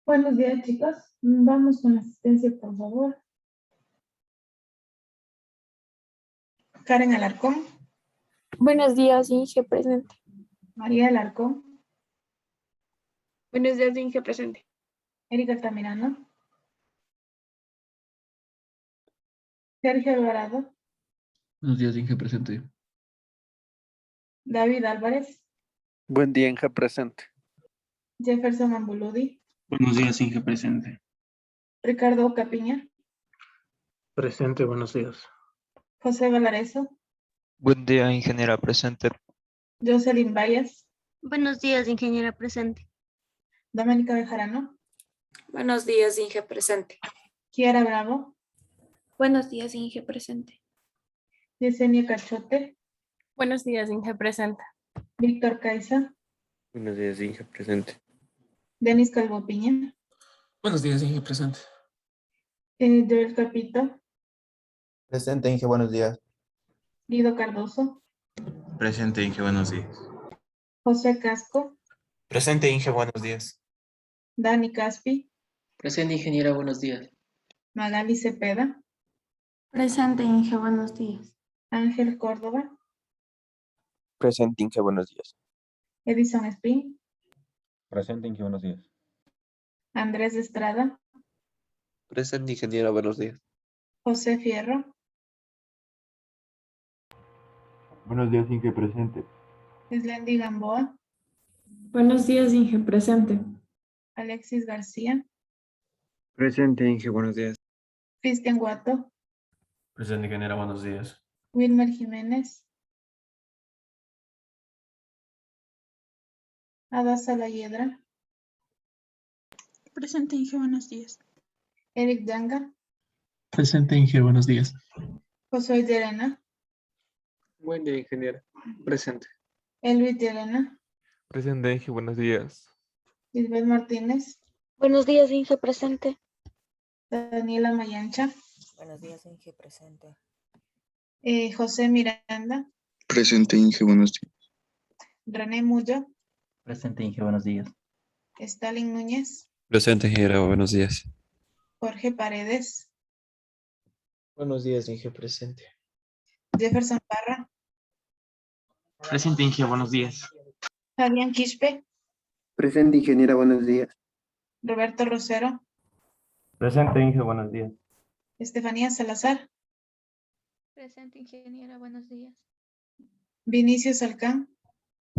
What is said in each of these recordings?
Buenos días, chicos. Vamos con la asistencia, por favor. Karen Alarcón, Buenos días, Inge, presente. María Alarcón, Buenos días, Inge, presente. Erika Altamirano, Sergio Alvarado, Buenos días, Inge, presente. David Álvarez, Buen día, Inge, presente. Jefferson Ambuludi, Buenos días, Inge, presente. Ricardo Capiña, Presente, buenos días. José Valareso, Buen día, ingeniera presente. Jocelyn Valles, Buenos días, ingeniera presente. Doménica Bejarano, Buenos días, Inge, presente. Kiara Bravo, Buenos días, Inge, presente. Yesenia Cachote, Buenos días, Inge, presente. Víctor Caiza, Buenos días, Inge, presente. Denis Calvo Piña, Buenos días, Inge, presente. Joel Capito, Presente, Inge, buenos días. Guido Cardoso, Presente, Inge, buenos días. José Casco, Presente, Inge, buenos días. Dani Caspi, Presente, ingeniera, buenos días. Magali Cepeda, Presente, Inge, buenos días. Ángel Córdoba, Presente, Inge, buenos días. Edison Spin, Presente, Inge, buenos días. Andrés Estrada, Presente, ingeniera, buenos días. José Fierro, Buenos días, Inge, presente. Islendi Gamboa, Buenos días, Inge, presente. Alexis García, Presente, Inge, buenos días. Cristian Guato, Presente, ingeniera, buenos días. Wilmer Jiménez, Adasa Layedra, Presente, Inge, buenos días. Eric Danga, Presente, Inge, buenos días. Josué Llerena, Buen día, ingeniera. Presente. Elvis Llerena, Presente, Inge, buenos días. Lisbeth Martínez, Buenos días, Inge, presente. Daniela Mayancha, Buenos días, Inge, presente. José Miranda, Presente, Inge, buenos días. René Mullo, Presente, Inge, buenos días. Stalin Núñez, Presente, ingeniera, buenos días. Jorge Paredes, Buenos días, Inge, presente. Jefferson Parra, Presente, Inge, buenos días. Fabián Quispe, Presente, ingeniera, buenos días. Roberto Rosero, Presente, Inge, buenos días. Estefanía Salazar, Presente, ingeniera, buenos días. Vinicio Alcán,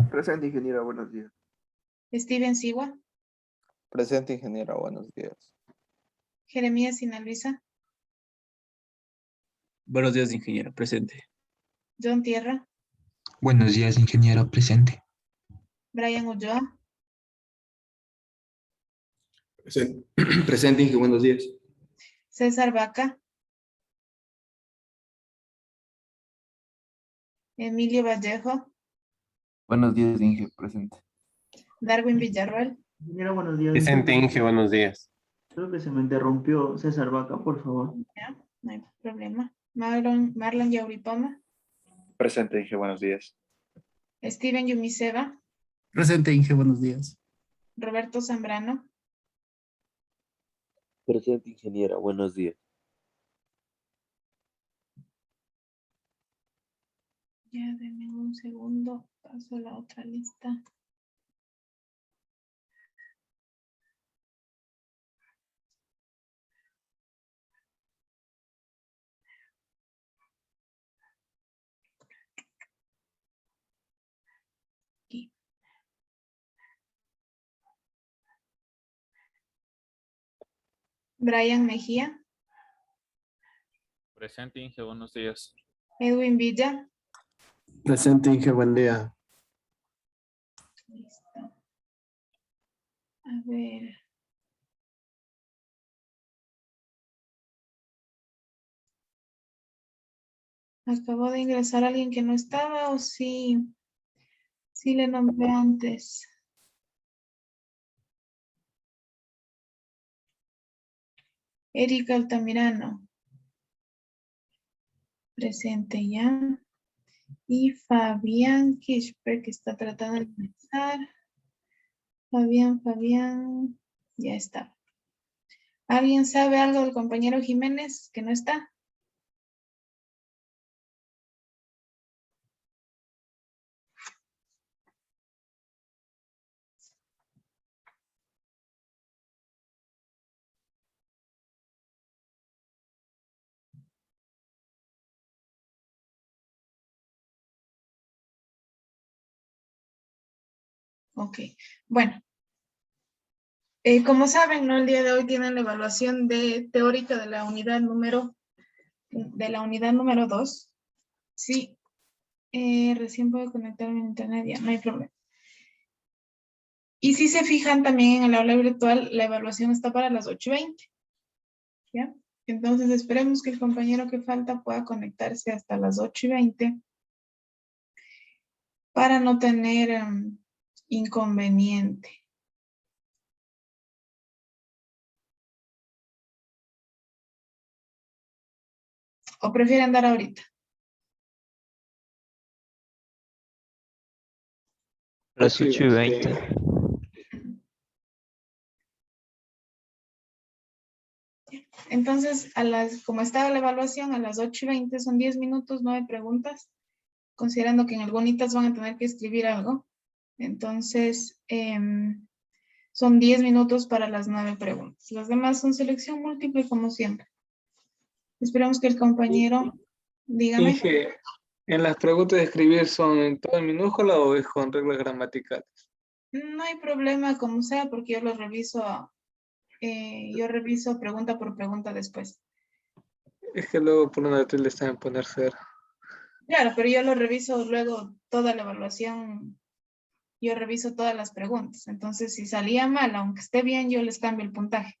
Presente, ingeniera, buenos días. Steven Sigua, Presente, ingeniera, buenos días. Jeremías Sinalvisa, Buenos días, ingeniera, presente. John Tierra, Buenos días, ingeniera presente. Brian Ulloa, Presente, Inge, buenos días. César Vaca, Emilio Vallejo, Buenos días, Inge, presente. Darwin Villarroel, Ingeniera, buenos días. Presente, Inge, buenos días. Creo que se me interrumpió César Vaca, por favor. ya, no hay problema. Marlon Yauripoma, Presente, Inge, buenos días. Steven Yumiseva, Presente, Inge, buenos días. Roberto Zambrano, Presente, ingeniera, buenos días. ya denme un segundo, paso a la otra lista. Aquí. Brian Mejía, Presente, Inge, buenos días. Edwin Villa, Presente, Inge, buen día. listo. A ver. Acabo de ingresar a alguien que no estaba o sí, sí le nombré antes. Erika Altamirano. Presente ya. Y Fabián Kishper, que está tratando de ingresar. Fabián. Ya está. ¿Alguien sabe algo del compañero Jiménez que no está? Ok, bueno. Como saben, ¿no? El día de hoy tienen la evaluación teórica de la unidad número 2. Sí, recién puedo conectarme a internet, ya, no hay problema. Y si se fijan también en el aula virtual, la evaluación está para las 8:20. ¿Ya? Entonces esperemos que el compañero que falta pueda conectarse hasta las 8:20 para no tener inconveniente. ¿O prefieren dar ahorita? Las 8:20. Entonces, como estaba la evaluación, a las 8:20 son 10 minutos, 9 preguntas, considerando que en algunas van a tener que escribir algo. Entonces, son 10 minutos para las 9 preguntas. Las demás son selección múltiple, como siempre. Esperamos que el compañero, dígame. Inge, ¿en las preguntas de escribir son en todo en minúscula o es con reglas gramaticales? No hay problema, como sea, porque yo lo reviso. Yo reviso pregunta por pregunta después. Es que luego por una le están en poner 0. Claro, pero yo lo reviso luego toda la evaluación. Yo reviso todas las preguntas. Entonces, si salía mal, aunque esté bien, yo les cambio el puntaje.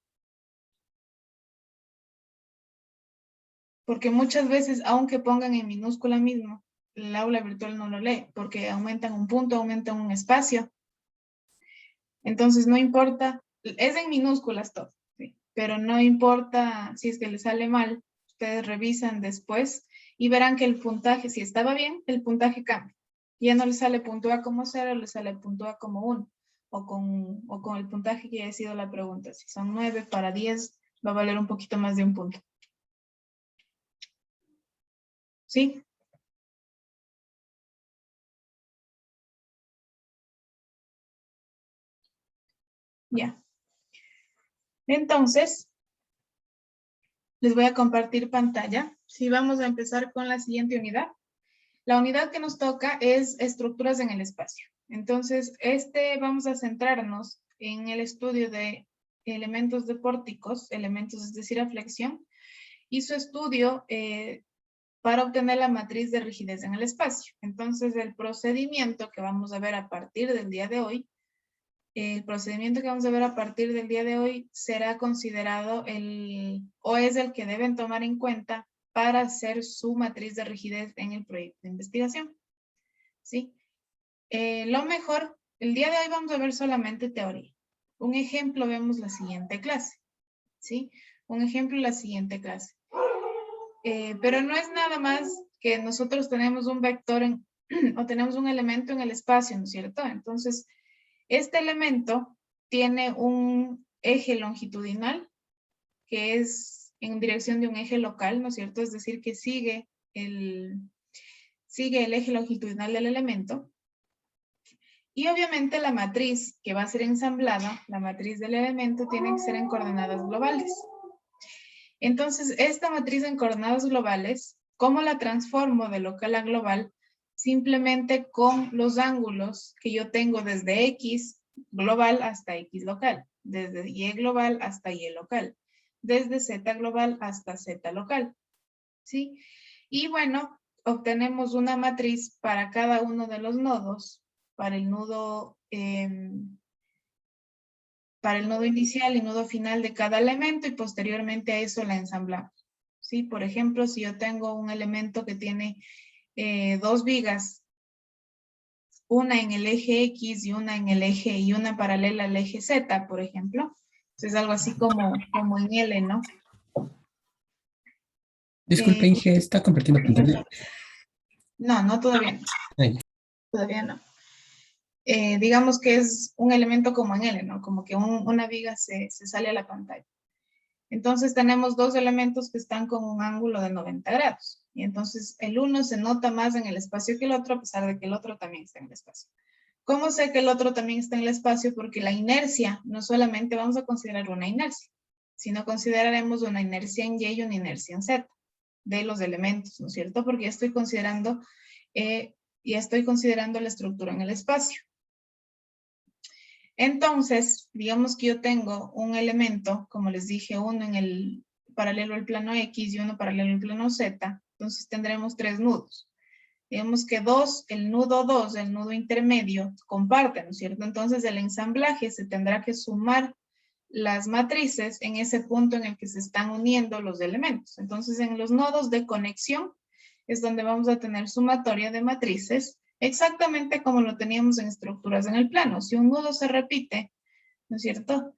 Porque muchas veces, aunque pongan en minúscula mismo, el aula virtual no lo lee, porque aumentan un punto, aumentan un espacio. Entonces, no importa, es en minúsculas todo, ¿sí? Pero no importa si es que les sale mal, ustedes revisan después y verán que el puntaje, si estaba bien, el puntaje cambia. Ya no les sale puntúa como 0, les sale puntúa como 1, o con el puntaje que haya sido la pregunta. Si son 9 para 10, va a valer un poquito más de un punto. ¿Sí? Ya. Entonces, les voy a compartir pantalla. Sí, vamos a empezar con la siguiente unidad. La unidad que nos toca es estructuras en el espacio. Entonces, vamos a centrarnos en el estudio de elementos de pórticos, elementos, es decir, a flexión, y su estudio para obtener la matriz de rigidez en el espacio. Entonces, el procedimiento que vamos a ver a partir del día de hoy, será considerado o es el que deben tomar en cuenta para hacer su matriz de rigidez en el proyecto de investigación. ¿Sí? Lo mejor, el día de hoy vamos a ver solamente teoría. Un ejemplo, vemos la siguiente clase. ¿Sí? Un ejemplo, la siguiente clase. Pero no es nada más que nosotros tenemos un vector o tenemos un elemento en el espacio, ¿no es cierto? Entonces, este elemento tiene un eje longitudinal que es en dirección de un eje local, ¿no es cierto? Es decir, que sigue el eje longitudinal del elemento. Y obviamente la matriz que va a ser ensamblada, la matriz del elemento, tiene que ser en coordenadas globales. Entonces, esta matriz en coordenadas globales, ¿cómo la transformo de local a global? Simplemente con los ángulos que yo tengo desde X global hasta X local, desde Y global hasta Y local, desde Z global hasta Z local, ¿sí? Y bueno, obtenemos una matriz para cada uno de los nodos, para el nodo inicial y nodo final de cada elemento, y posteriormente a eso la ensamblamos, ¿sí? Por ejemplo, si yo tengo un elemento que tiene 2 vigas, una en el eje X y una paralela al eje Z, por ejemplo. Entonces algo así como en L, ¿no? Disculpe, Inge, ¿está compartiendo pantalla? No, todavía no. Ahí. Todavía no. digamos que es un elemento como en L, ¿no? Como que una viga se sale a la pantalla. Entonces tenemos dos elementos que están con un ángulo de 90 grados. Y entonces el uno se nota más en el espacio que el otro, a pesar de que el otro también está en el espacio. ¿Cómo sé que el otro también está en el espacio? Porque la inercia, no solamente vamos a considerar una inercia, sino consideraremos una inercia en Y y una inercia en Z de los elementos, ¿no es cierto? Porque ya estoy considerando la estructura en el espacio. Entonces, digamos que yo tengo un elemento, como les dije, uno en el paralelo al plano X y uno paralelo al plano Z, entonces tendremos tres nudos. Digamos que el nudo 2, el nudo intermedio, comparten, ¿no es cierto? Entonces el ensamblaje se tendrá que sumar las matrices en ese punto en el que se están uniendo los elementos. Entonces en los nodos de conexión es donde vamos a tener sumatoria de matrices, exactamente como lo teníamos en estructuras en el plano. Si un nudo se repite, ¿no es cierto?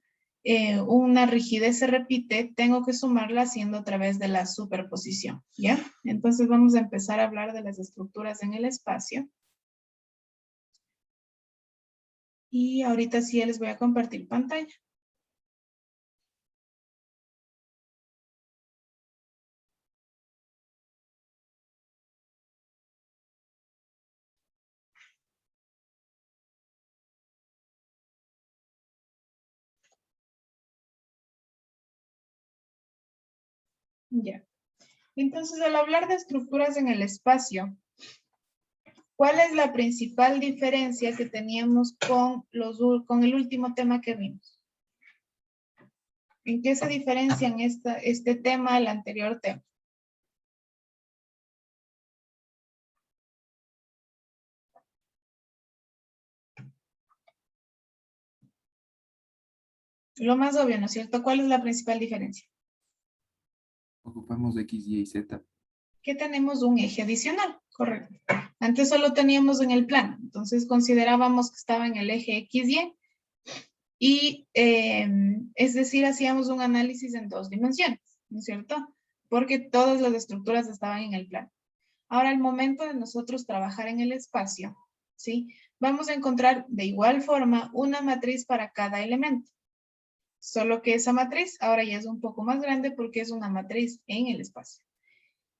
Una rigidez se repite, tengo que sumarla haciendo a través de la superposición, ¿ya? Entonces vamos a empezar a hablar de las estructuras en el espacio. Y ahorita sí les voy a compartir pantalla. Ya. Entonces, al hablar de estructuras en el espacio, ¿cuál es la principal diferencia que teníamos con el último tema que vimos? ¿En qué se diferencian este tema al anterior tema? Lo más obvio, ¿no es cierto? ¿Cuál es la principal diferencia? Ocupamos de X, Y y Z. Que tenemos un eje adicional, correcto. Antes solo teníamos en el plano, entonces considerábamos que estaba en el eje XY y es decir, hacíamos un análisis en dos dimensiones, ¿no es cierto? Porque todas las estructuras estaban en el plano. Ahora, al momento de nosotros trabajar en el espacio, ¿sí? Vamos a encontrar de igual forma una matriz para cada elemento. Solo que esa matriz ahora ya es un poco más grande porque es una matriz en el espacio.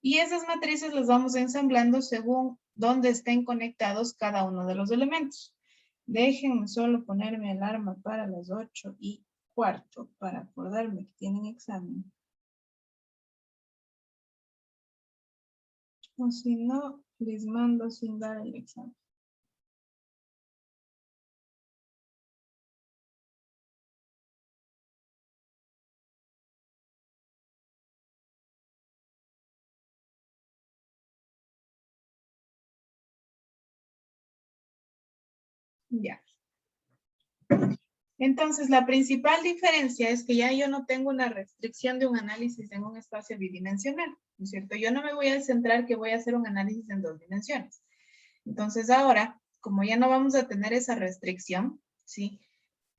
Y esas matrices las vamos ensamblando según dónde estén conectados cada uno de los elementos. Déjenme solo ponerme alarma para las 8:15 para acordarme que tienen examen. O si no, les mando sin dar el examen. Ya. Entonces, la principal diferencia es que ya yo no tengo una restricción de un análisis en un espacio bidimensional, ¿no es cierto? Yo no me voy a centrar que voy a hacer un análisis en dos dimensiones. Entonces, ahora, como ya no vamos a tener esa restricción, ¿sí?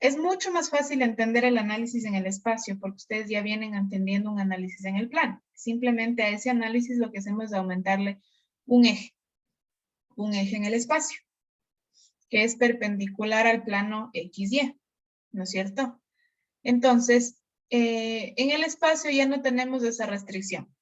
Es mucho más fácil entender el análisis en el espacio porque ustedes ya vienen entendiendo un análisis en el plano. Simplemente a ese análisis lo que hacemos es aumentarle un eje en el espacio, que es perpendicular al plano XY, ¿no es cierto? Entonces, en el espacio ya no tenemos esa restricción.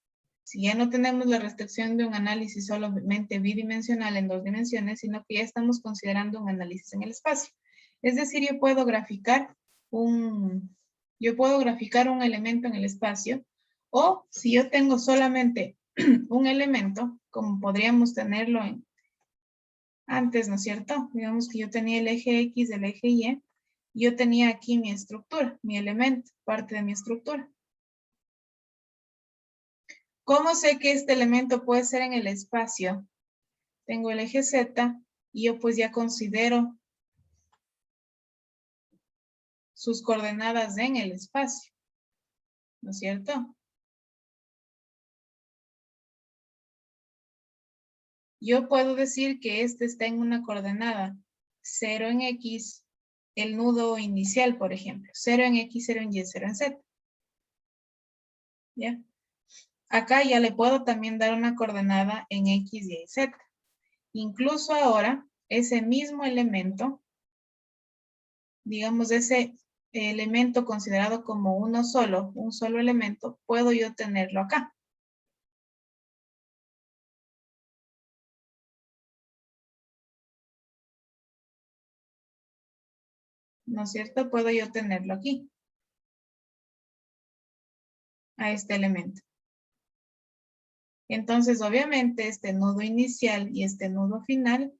Si ya no tenemos la restricción de un análisis solamente bidimensional en dos dimensiones, sino que ya estamos considerando un análisis en el espacio. Es decir, yo puedo graficar un elemento en el espacio, o si yo tengo solamente un elemento, como podríamos tenerlo antes, ¿no es cierto? Digamos que yo tenía el eje X, el eje Y, yo tenía aquí mi estructura, mi elemento, parte de mi estructura. ¿Cómo sé que este elemento puede ser en el espacio? Tengo el eje Z y yo pues ya considero sus coordenadas en el espacio, ¿no es cierto? Yo puedo decir que este está en una coordenada 0 en X, el nudo inicial, por ejemplo. 0 en X, 0 en Y, 0 en Z. ¿Ya? Acá ya le puedo también dar una coordenada en X, Y, Z. Incluso ahora, ese mismo elemento digamos, ese elemento considerado como un solo elemento, puedo yo tenerlo acá. ¿No es cierto? Puedo yo tenerlo aquí. A este elemento. Entonces, obviamente, este nudo inicial y este nudo final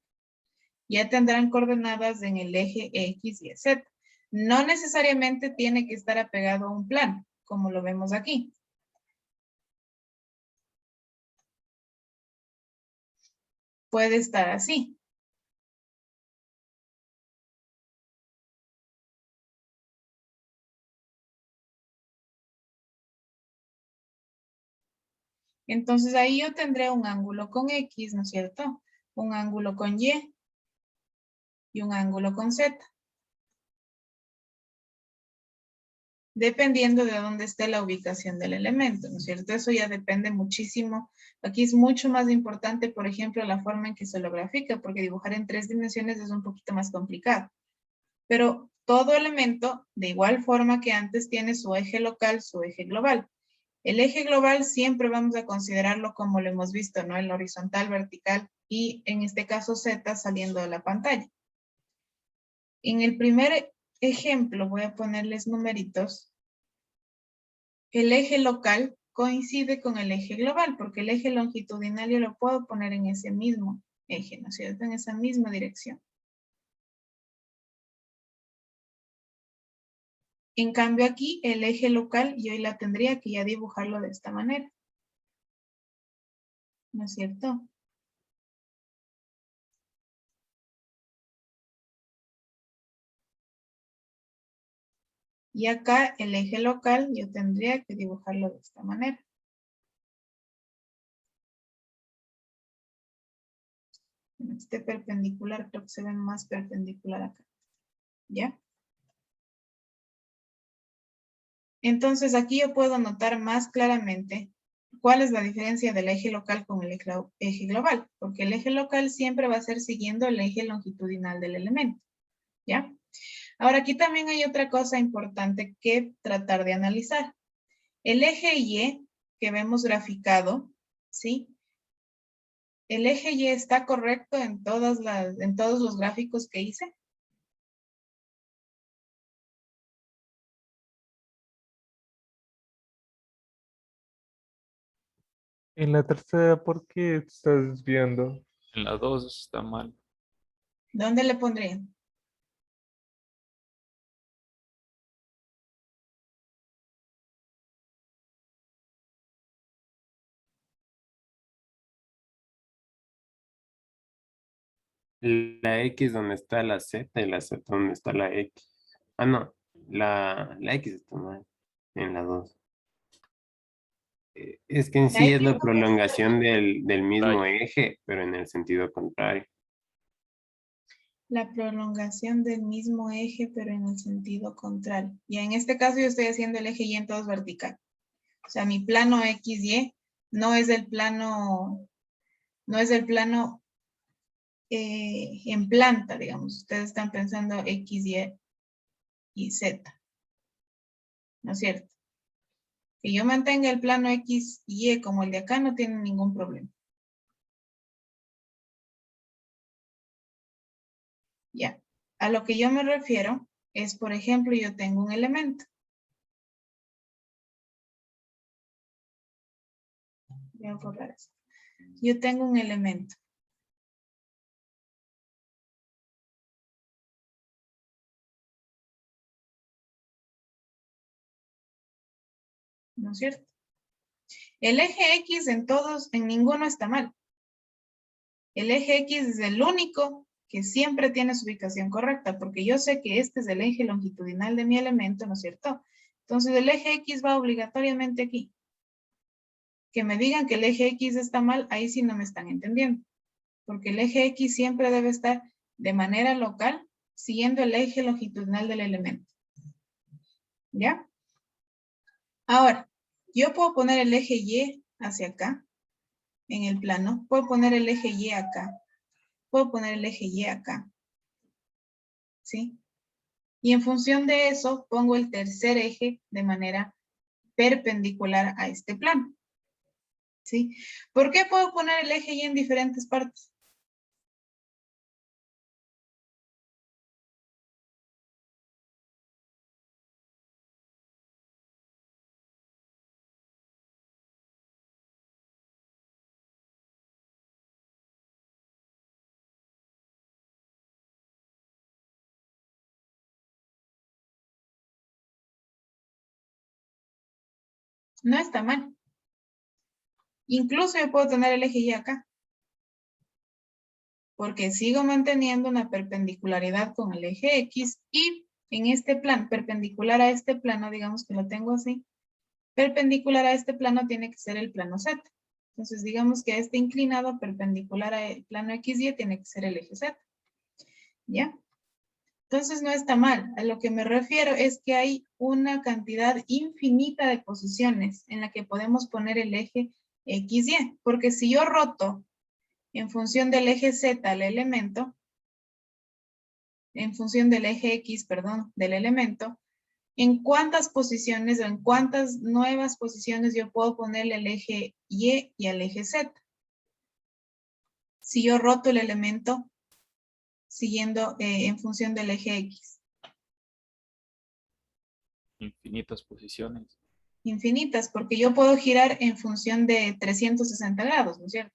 ya tendrán coordenadas en el eje X y Z. No necesariamente tiene que estar apegado a un plano, como lo vemos aquí. Puede estar así. Entonces ahí yo tendré un ángulo con X, ¿no es cierto? Un ángulo con Y y un ángulo con Z. Dependiendo de dónde esté la ubicación del elemento, ¿no es cierto? Eso ya depende muchísimo. Aquí es mucho más importante, por ejemplo, la forma en que se lo grafica, porque dibujar en 3 dimensiones es un poquito más complicado. Pero todo elemento, de igual forma que antes, tiene su eje local, su eje global. El eje global siempre vamos a considerarlo como lo hemos visto, ¿no? El horizontal, vertical y en este caso Z saliendo de la pantalla. En el primer ejemplo voy a ponerles numeritos. El eje local coincide con el eje global porque el eje longitudinal yo lo puedo poner en ese mismo eje, ¿no es cierto? En esa misma dirección. En cambio aquí, el eje local, yo la tendría que ya dibujarlo de esta manera. ¿No es cierto? Y acá, el eje local, yo tendría que dibujarlo de esta manera. Este perpendicular, creo que se ve más perpendicular acá. ¿Ya? Entonces aquí yo puedo notar más claramente cuál es la diferencia del eje local con el eje global, porque el eje local siempre va a ser siguiendo el eje longitudinal del elemento, ¿ya? Ahora aquí también hay otra cosa importante que tratar de analizar. El eje Y que vemos graficado, ¿sí? ¿El eje Y está correcto en todos los gráficos que hice? En la tercera, ¿por qué te estás desviando? En la 2 está mal. ¿Dónde le pondría? La X donde está la Z y la Z donde está la X. Ah, no. La X está mal. En la 2. Es que en La sí es X la no es- prolongación del mismo eje, pero en el sentido contrario. La prolongación del mismo eje, pero en el sentido contrario. Y en este caso yo estoy haciendo el eje Y en todos vertical. O sea, mi plano XY no es el plano, en planta, digamos. Ustedes están pensando X, y Z. ¿No es cierto? Que yo mantenga el plano X y Y como el de acá no tiene ningún problema. Ya. A lo que yo me refiero es, por ejemplo, yo tengo un elemento. Voy a borrar esto. Yo tengo un elemento. ¿No es cierto? El eje X en ninguno está mal. El eje X es el único que siempre tiene su ubicación correcta, porque yo sé que este es el eje longitudinal de mi elemento, ¿no es cierto? Entonces el eje X va obligatoriamente aquí. Que me digan que el eje X está mal, ahí sí no me están entendiendo. Porque el eje X siempre debe estar de manera local, siguiendo el eje longitudinal del elemento. ¿Ya? Ahora, yo puedo poner el eje Y hacia acá, en el plano. Puedo poner el eje Y acá. Puedo poner el eje Y acá. ¿Sí? Y en función de eso, pongo el tercer eje de manera perpendicular a este plano. ¿Sí? ¿Por qué puedo poner el eje Y en diferentes partes? No está mal. Incluso yo puedo tener el eje Y acá. Porque sigo manteniendo una perpendicularidad con el eje X y en este plano, perpendicular a este plano, digamos que lo tengo así, perpendicular a este plano tiene que ser el plano Z. Entonces digamos que a este inclinado perpendicular al plano XY tiene que ser el eje Z. ¿Ya? Entonces no está mal. A lo que me refiero es que hay una cantidad infinita de posiciones en la que podemos poner el eje XY. Porque si yo roto en función del eje Z al elemento, en función del eje X, perdón, del elemento, ¿en cuántas posiciones o en cuántas nuevas posiciones yo puedo ponerle el eje Y y al eje Z? Si yo roto el elemento siguiendo en función del eje X. Infinitas posiciones. Infinitas, porque yo puedo girar en función de 360 grados, ¿no es cierto?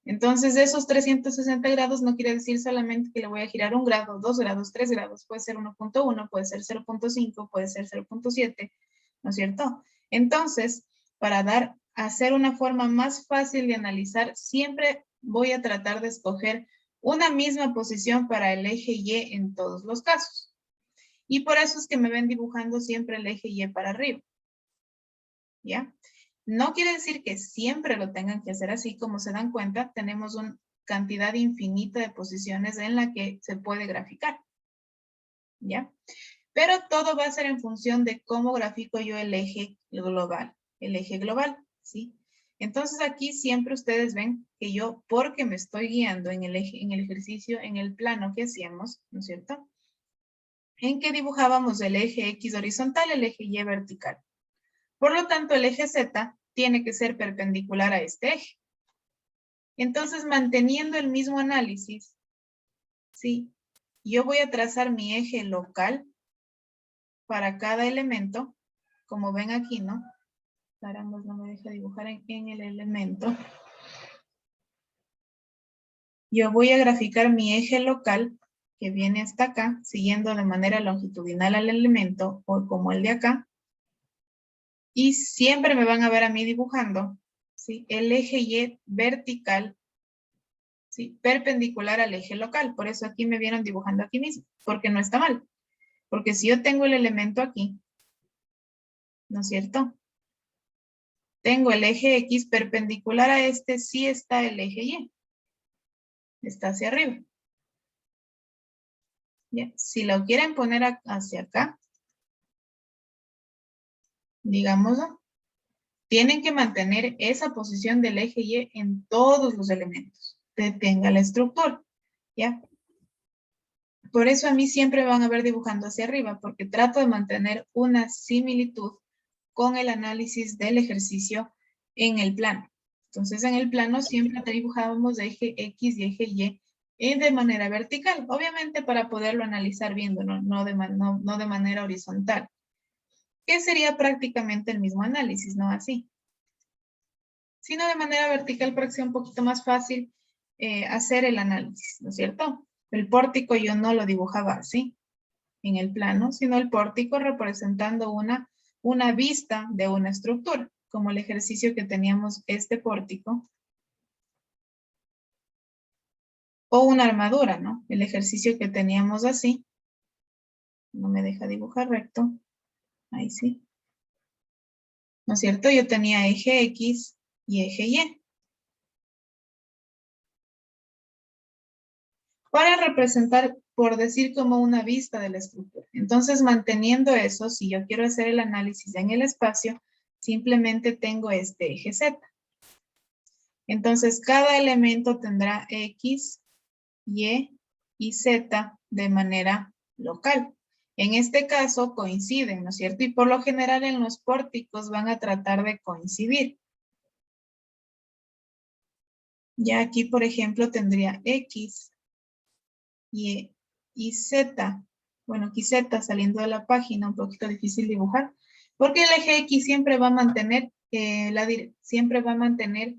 Entonces, de esos 360 grados no quiere decir solamente que le voy a girar 1 grado, 2 grados, 3 grados. Puede ser 1.1, puede ser 0.5, puede ser 0.7, ¿no es cierto? Entonces, para hacer una forma más fácil de analizar, siempre voy a tratar de escoger una misma posición para el eje Y en todos los casos. Y por eso es que me ven dibujando siempre el eje Y para arriba. ¿Ya? No quiere decir que siempre lo tengan que hacer así. Como se dan cuenta, tenemos una cantidad infinita de posiciones en la que se puede graficar. ¿Ya? Pero todo va a ser en función de cómo grafico yo el eje global. El eje global, ¿sí? Entonces aquí siempre ustedes ven que yo, porque me estoy guiando en el eje, en el ejercicio, en el plano que hacíamos, ¿no es cierto? En que dibujábamos el eje X horizontal, el eje Y vertical. Por lo tanto, el eje Z tiene que ser perpendicular a este eje. Entonces, manteniendo el mismo análisis, ¿sí? Yo voy a trazar mi eje local para cada elemento, como ven aquí, ¿no? Caramba, no me deja dibujar en el elemento. Yo voy a graficar mi eje local, que viene hasta acá, siguiendo de manera longitudinal al elemento, o como el de acá. Y siempre me van a ver a mí dibujando, ¿sí? El eje Y vertical, ¿sí? Perpendicular al eje local. Por eso aquí me vieron dibujando aquí mismo, porque no está mal. Porque si yo tengo el elemento aquí, ¿no es cierto? Tengo el eje X perpendicular a este, sí está el eje Y. Está hacia arriba. ¿Ya? Si lo quieren poner hacia acá, digámoslo, tienen que mantener esa posición del eje Y en todos los elementos que tenga la estructura, ¿ya? Por eso a mí siempre van a ver dibujando hacia arriba, porque trato de mantener una similitud con el análisis del ejercicio en el plano. Entonces, en el plano siempre dibujábamos eje X y eje Y de manera vertical, obviamente para poderlo analizar viendo, no de manera horizontal. Que sería prácticamente el mismo análisis, ¿no? Así. Sino de manera vertical para que sea un poquito más fácil hacer el análisis, ¿no es cierto? El pórtico yo no lo dibujaba así, en el plano, sino el pórtico representando una vista de una estructura, como el ejercicio que teníamos este pórtico. O una armadura, ¿no? El ejercicio que teníamos así. No me deja dibujar recto. Ahí sí. ¿No es cierto? Yo tenía eje X y eje Y. Para representar, por decir, como una vista de la estructura. Entonces, manteniendo eso, si yo quiero hacer el análisis en el espacio, simplemente tengo este eje Z. Entonces, cada elemento tendrá X, Y y Z de manera local. En este caso coinciden, ¿no es cierto? Y por lo general en los pórticos van a tratar de coincidir. Ya aquí, por ejemplo, tendría X, Y y Z. Bueno, aquí Z saliendo de la página, un poquito difícil dibujar, porque el eje X siempre va a mantener, siempre va a mantener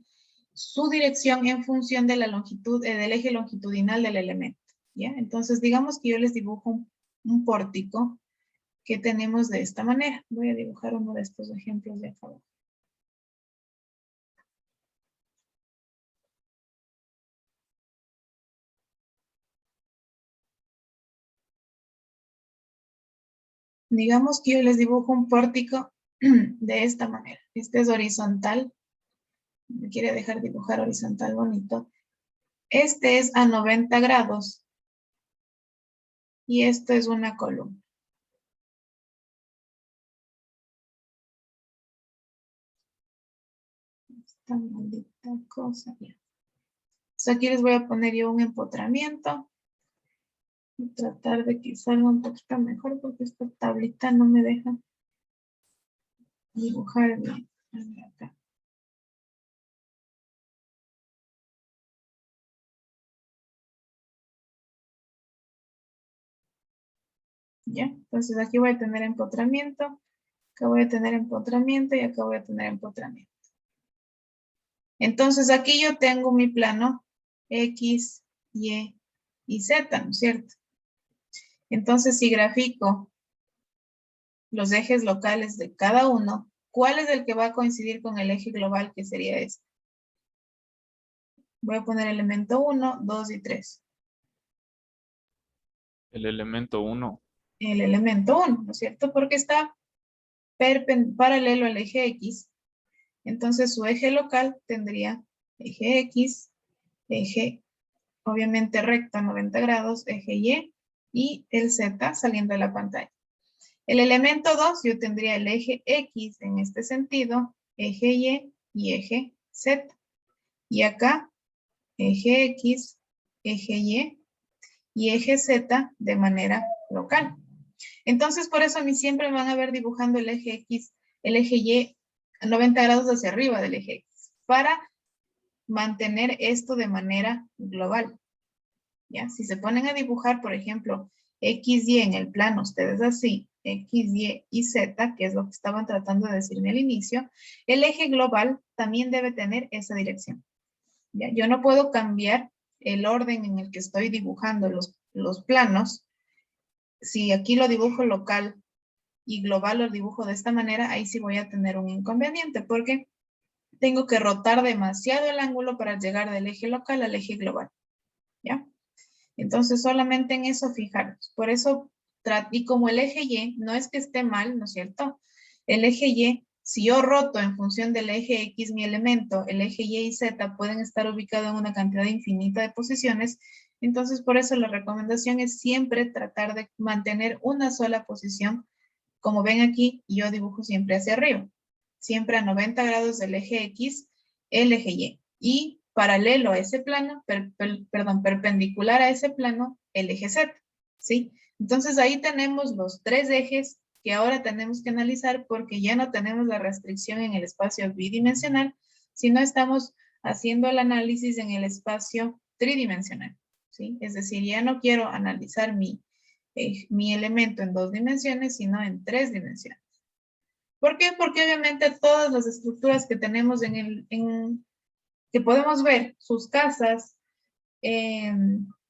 su dirección en función de la longitud, del eje longitudinal del elemento. ¿Ya? Entonces, digamos que yo les dibujo un pórtico que tenemos de esta manera. Voy a dibujar uno de estos ejemplos de acá abajo. Digamos que yo les dibujo un pórtico de esta manera. Este es horizontal. Me quiere dejar dibujar horizontal bonito. Este es a 90 grados. Y esto es una columna. Esta maldita cosa. Ya. Entonces aquí les voy a poner yo un empotramiento. Y tratar de que salga un poquito mejor porque esta tablita no me deja dibujar bien. Acá. Ya, entonces aquí voy a tener empotramiento, acá voy a tener empotramiento y acá voy a tener empotramiento. Entonces aquí yo tengo mi plano X, Y y Z, ¿no es cierto? Entonces si grafico los ejes locales de cada uno, ¿cuál es el que va a coincidir con el eje global que sería este? Voy a poner elemento 1, 2 y 3. El elemento 1. El elemento 1, ¿no es cierto? Porque está paralelo al eje X. Entonces su eje local tendría eje X, eje obviamente recto a 90 grados, eje y el Z saliendo de la pantalla. El elemento 2 yo tendría el eje X en este sentido, eje y eje Z. Y acá eje X, eje y eje Z de manera local. Entonces, por eso a mí siempre me van a ver dibujando el eje X, el eje Y a 90 grados hacia arriba del eje X, para mantener esto de manera global. ¿Ya? Si se ponen a dibujar, por ejemplo, X, Y en el plano, ustedes así, X, Y Z, que es lo que estaban tratando de decirme al inicio, el eje global también debe tener esa dirección. ¿Ya? Yo no puedo cambiar el orden en el que estoy dibujando los planos. Si aquí lo dibujo local y global lo dibujo de esta manera, ahí sí voy a tener un inconveniente porque tengo que rotar demasiado el ángulo para llegar del eje local al eje global. ¿Ya? Entonces solamente en eso fijaros. Por eso, y como el eje Y no es que esté mal, ¿no es cierto? El eje Y, si yo roto en función del eje X mi elemento, el eje Y y Z pueden estar ubicados en una cantidad infinita de posiciones. Entonces por eso la recomendación es siempre tratar de mantener una sola posición. Como ven aquí, yo dibujo siempre hacia arriba. Siempre a 90 grados del eje X, el eje Y. Y paralelo a ese plano, perpendicular a ese plano, el eje Z. ¿Sí? Entonces ahí tenemos los tres ejes que ahora tenemos que analizar porque ya no tenemos la restricción en el espacio bidimensional, sino estamos haciendo el análisis en el espacio tridimensional. ¿Sí? Es decir, ya no quiero analizar mi elemento en 2 dimensiones, sino en 3 dimensiones. ¿Por qué? Porque obviamente todas las estructuras que tenemos que podemos ver, sus casas,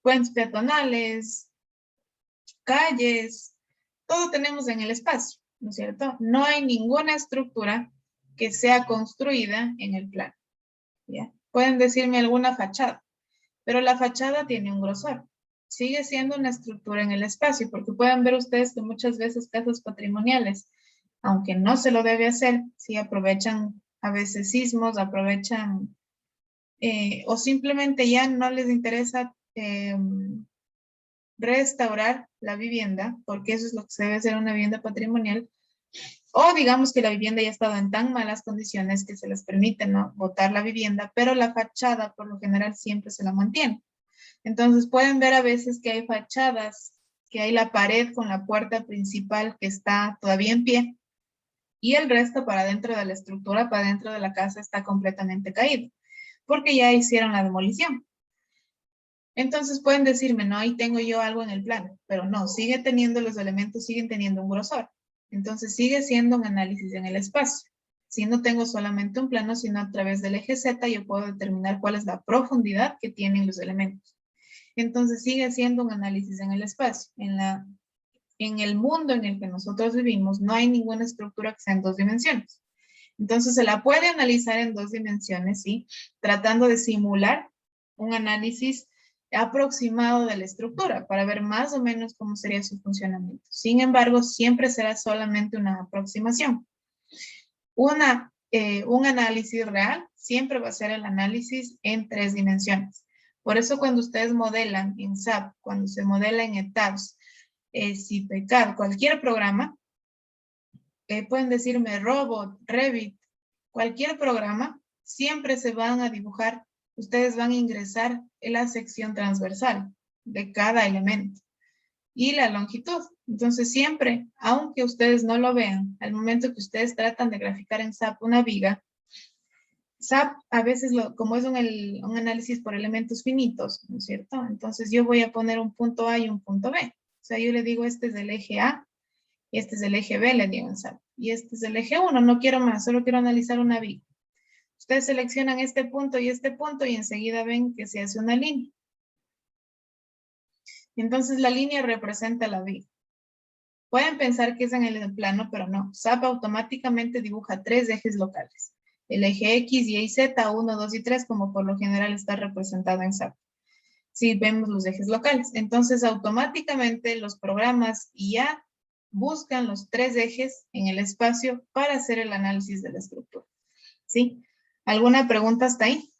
puentes peatonales, calles, todo tenemos en el espacio, ¿no es cierto? No hay ninguna estructura que sea construida en el plano. ¿Ya? Pueden decirme alguna fachada, pero la fachada tiene un grosor. Sigue siendo una estructura en el espacio, porque pueden ver ustedes que muchas veces casas patrimoniales, aunque no se lo debe hacer, sí aprovechan a veces sismos, aprovechan o simplemente ya no les interesa restaurar la vivienda, porque eso es lo que se debe hacer en una vivienda patrimonial, o digamos que la vivienda ya ha estado en tan malas condiciones que se les permite no botar la vivienda, pero la fachada por lo general siempre se la mantiene. Entonces pueden ver a veces que hay fachadas que hay la pared con la puerta principal que está todavía en pie, y el resto para dentro de la estructura, para dentro de la casa está completamente caído, porque ya hicieron la demolición. Entonces pueden decirme, no, ahí tengo yo algo en el plano, pero no, sigue teniendo los elementos, siguen teniendo un grosor. Entonces sigue siendo un análisis en el espacio. Si no tengo solamente un plano, sino a través del eje Z, yo puedo determinar cuál es la profundidad que tienen los elementos. Entonces sigue siendo un análisis en el espacio. En el mundo en el que nosotros vivimos, no hay ninguna estructura que sea en 2 dimensiones. Entonces se la puede analizar en 2 dimensiones, ¿sí? Tratando de simular un análisis aproximado de la estructura para ver más o menos cómo sería su funcionamiento. Sin embargo, siempre será solamente una aproximación. Un análisis real siempre va a ser el análisis en 3 dimensiones. Por eso cuando ustedes modelan en SAP, cuando se modela en ETABS, CIPECAD, cualquier programa, pueden decirme Robot, Revit, cualquier programa, siempre se van a dibujar, ustedes van a ingresar en la sección transversal de cada elemento y la longitud. Entonces siempre, aunque ustedes no lo vean, al momento que ustedes tratan de graficar en SAP una viga, SAP a veces, como es un análisis por elementos finitos, ¿no es cierto? Entonces yo voy a poner un punto A y un punto B. O sea, yo le digo, este es el eje A, y este es el eje B, le digo en SAP. Y este es el eje 1, no quiero más, solo quiero analizar una viga. Ustedes seleccionan este punto y enseguida ven que se hace una línea. Entonces la línea representa la viga. Pueden pensar que es en el plano, pero no. SAP automáticamente dibuja 3 ejes locales. El eje X, Y y Z, 1, 2 y 3, como por lo general está representado en SAP. Si vemos los ejes locales. Entonces automáticamente los programas ya buscan los 3 ejes en el espacio para hacer el análisis de la estructura. ¿Sí? ¿Alguna pregunta hasta ahí?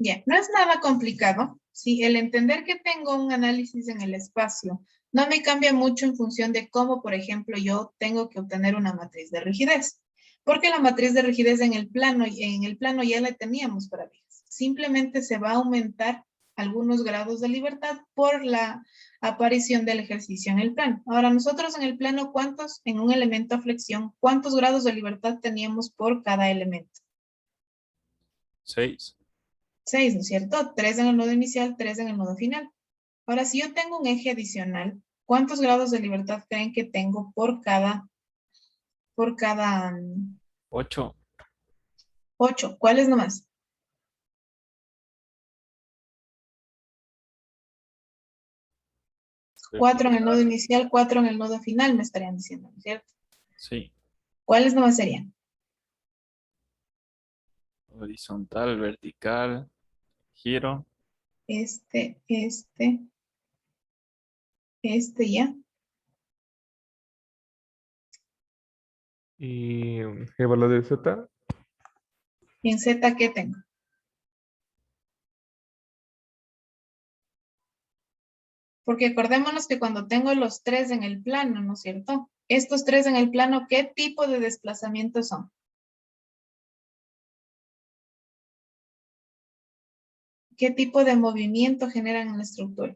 Ya, no es nada complicado. Sí, el entender que tengo un análisis en el espacio no me cambia mucho en función de cómo, por ejemplo, yo tengo que obtener una matriz de rigidez. Porque la matriz de rigidez en el plano ya la teníamos para vigas. Simplemente se va a aumentar algunos grados de libertad por la aparición del ejercicio en el plano. Ahora, nosotros en el plano, en un elemento a flexión, ¿cuántos grados de libertad teníamos por cada elemento? 6. 6, ¿no es cierto? 3 en el nodo inicial, 3 en el nodo final. Ahora, si yo tengo un eje adicional, ¿cuántos grados de libertad creen que tengo por cada 8. 8? ¿Cuáles nomás? 4 en el nodo inicial, 4 en el nodo final, me estarían diciendo, ¿no es cierto? Sí. ¿Cuáles nomás serían? Horizontal, vertical, giro. Este ya. Y ¿qué valor de Z? ¿Y en Z qué tengo? Porque acordémonos que cuando tengo los 3 en el plano, ¿no es cierto? Estos 3 en el plano, ¿qué tipo de desplazamiento son? ¿Qué tipo de movimiento generan en la estructura?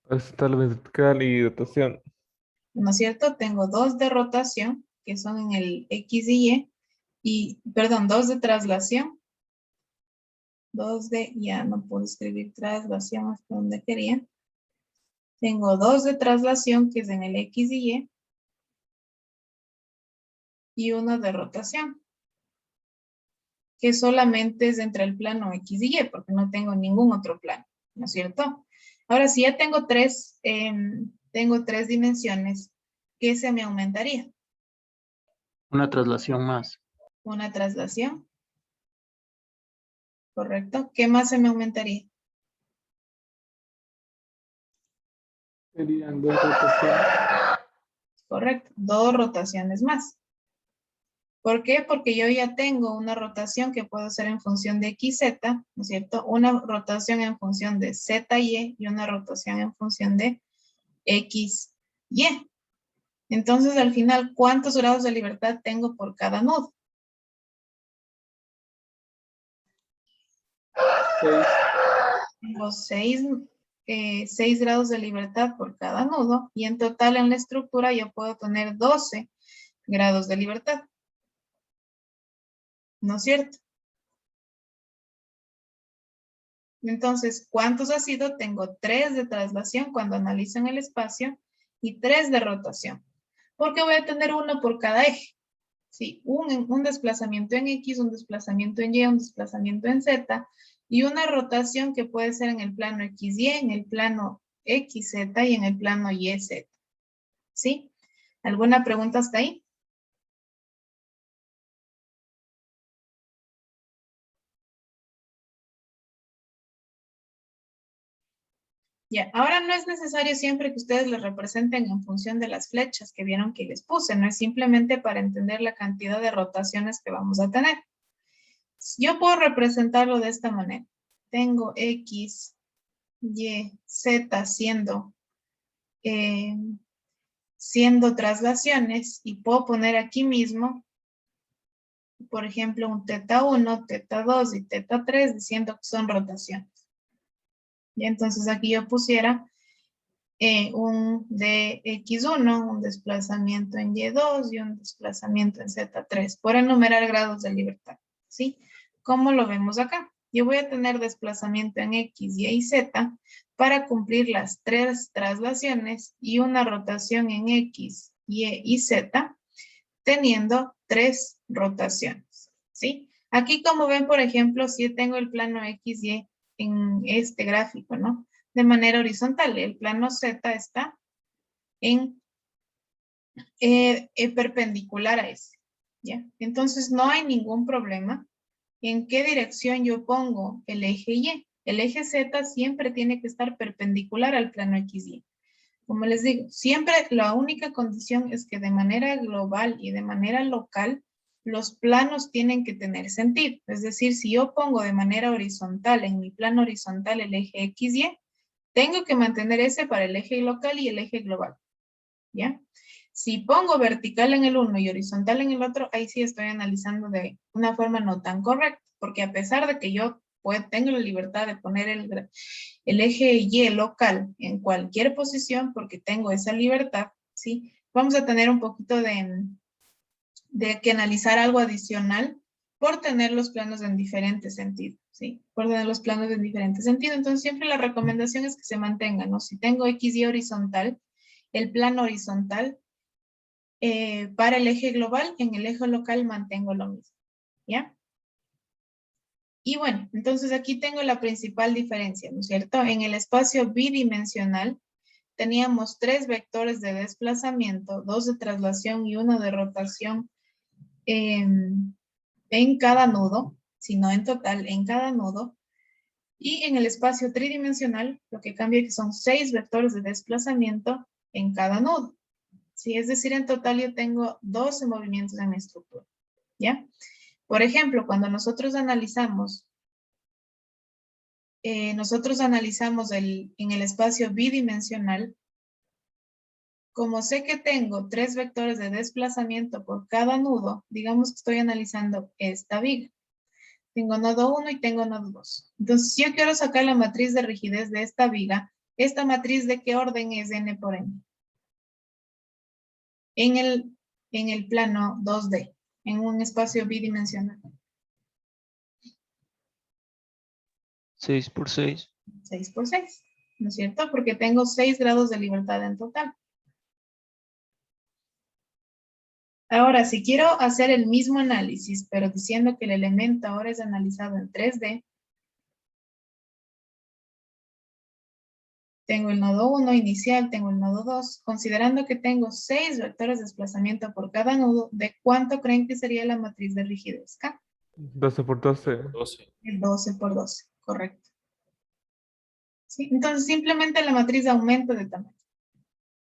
Horizontal, vertical y rotación. ¿No es cierto? Tengo 2 de rotación, que son en el X y Y, perdón, 2 de traslación. 2 de, ya no puedo escribir traslación hasta donde quería. Tengo 2 de traslación, que es en el X y 1 de rotación, que solamente es entre el plano X y Y, porque no tengo ningún otro plano, ¿no es cierto? Ahora, si ya tengo 3 dimensiones, ¿qué se me aumentaría? Una traslación más. Una traslación. Correcto. ¿Qué más se me aumentaría? Serían 2 rotaciones. Correcto. 2 rotaciones más. ¿Por qué? Porque yo ya tengo una rotación que puedo hacer en función de XZ, ¿no es cierto? Una rotación en función de ZY y una rotación en función de XY. Entonces, al final, ¿cuántos grados de libertad tengo por cada nodo? 6. Tengo 6 grados de libertad por cada nodo y en total en la estructura yo puedo tener 12 grados de libertad. ¿No es cierto? Entonces, ¿cuántos ha sido? Tengo 3 de traslación cuando analizo en el espacio y 3 de rotación. Porque voy a tener uno por cada eje. Sí, un desplazamiento en X, un desplazamiento en Y, un desplazamiento en Z y una rotación que puede ser en el plano XY, en el plano XZ y en el plano YZ. ¿Sí? ¿Alguna pregunta hasta ahí? Ya, ahora no es necesario siempre que ustedes lo representen en función de las flechas que vieron que les puse, no es simplemente para entender la cantidad de rotaciones que vamos a tener. Yo puedo representarlo de esta manera. Tengo X, Y, Z siendo traslaciones y puedo poner aquí mismo, por ejemplo, un θ1, θ2 y θ3 diciendo que son rotaciones. Y entonces aquí yo pusiera un dx1, un desplazamiento en y2 y un desplazamiento en z3 por enumerar grados de libertad, ¿sí? ¿Cómo lo vemos acá? Yo voy a tener desplazamiento en x, y y z para cumplir las 3 traslaciones y una rotación en x, y y z teniendo 3 rotaciones, ¿sí? Aquí como ven, por ejemplo, si yo tengo el plano x, y en este gráfico, ¿no? De manera horizontal. El plano Z está en perpendicular a ese, ¿ya? Entonces no hay ningún problema en qué dirección yo pongo el eje Y. El eje Z siempre tiene que estar perpendicular al plano XY. Como les digo, siempre la única condición es que de manera global y de manera local los planos tienen que tener sentido. Es decir, si yo pongo de manera horizontal en mi plano horizontal el eje XY, tengo que mantener ese para el eje local y el eje global, ¿ya? Si pongo vertical en el uno y horizontal en el otro, ahí sí estoy analizando de una forma no tan correcta, porque a pesar de que yo tengo la libertad de poner el eje Y local en cualquier posición, porque tengo esa libertad, ¿sí? Vamos a tener un poquito de que analizar algo adicional por tener los planos en diferente sentido, ¿sí? Por tener los planos en diferente sentido. Entonces, siempre la recomendación es que se mantengan, ¿no? Si tengo X y horizontal, el plano horizontal para el eje global, en el eje local mantengo lo mismo, ¿ya? Y bueno, entonces aquí tengo la principal diferencia, ¿no es cierto? En el espacio bidimensional teníamos 3 vectores de desplazamiento, 2 de traslación y 1 de rotación en cada nodo, sino en total en cada nodo. Y en el espacio tridimensional, lo que cambia es que son 6 vectores de desplazamiento en cada nodo. ¿Sí? Es decir, en total yo tengo 12 movimientos en mi estructura, ¿ya? Por ejemplo, cuando nosotros analizamos en el espacio bidimensional, como sé que tengo 3 vectores de desplazamiento por cada nudo, digamos que estoy analizando esta viga. Tengo nodo 1 y tengo nodo 2. Entonces, si yo quiero sacar la matriz de rigidez de esta viga, ¿esta matriz de qué orden es n por n? En el plano 2D, en un espacio bidimensional. 6 por 6. 6 por 6, ¿no es cierto? Porque tengo 6 grados de libertad en total. Ahora, si quiero hacer el mismo análisis, pero diciendo que el elemento ahora es analizado en 3D, tengo el nodo 1 inicial, tengo el nodo 2, considerando que tengo 6 vectores de desplazamiento por cada nodo, ¿de cuánto creen que sería la matriz de rigidez K? 12 por 12. 12. 12 por 12, correcto. ¿Sí? Entonces, simplemente la matriz aumenta de tamaño,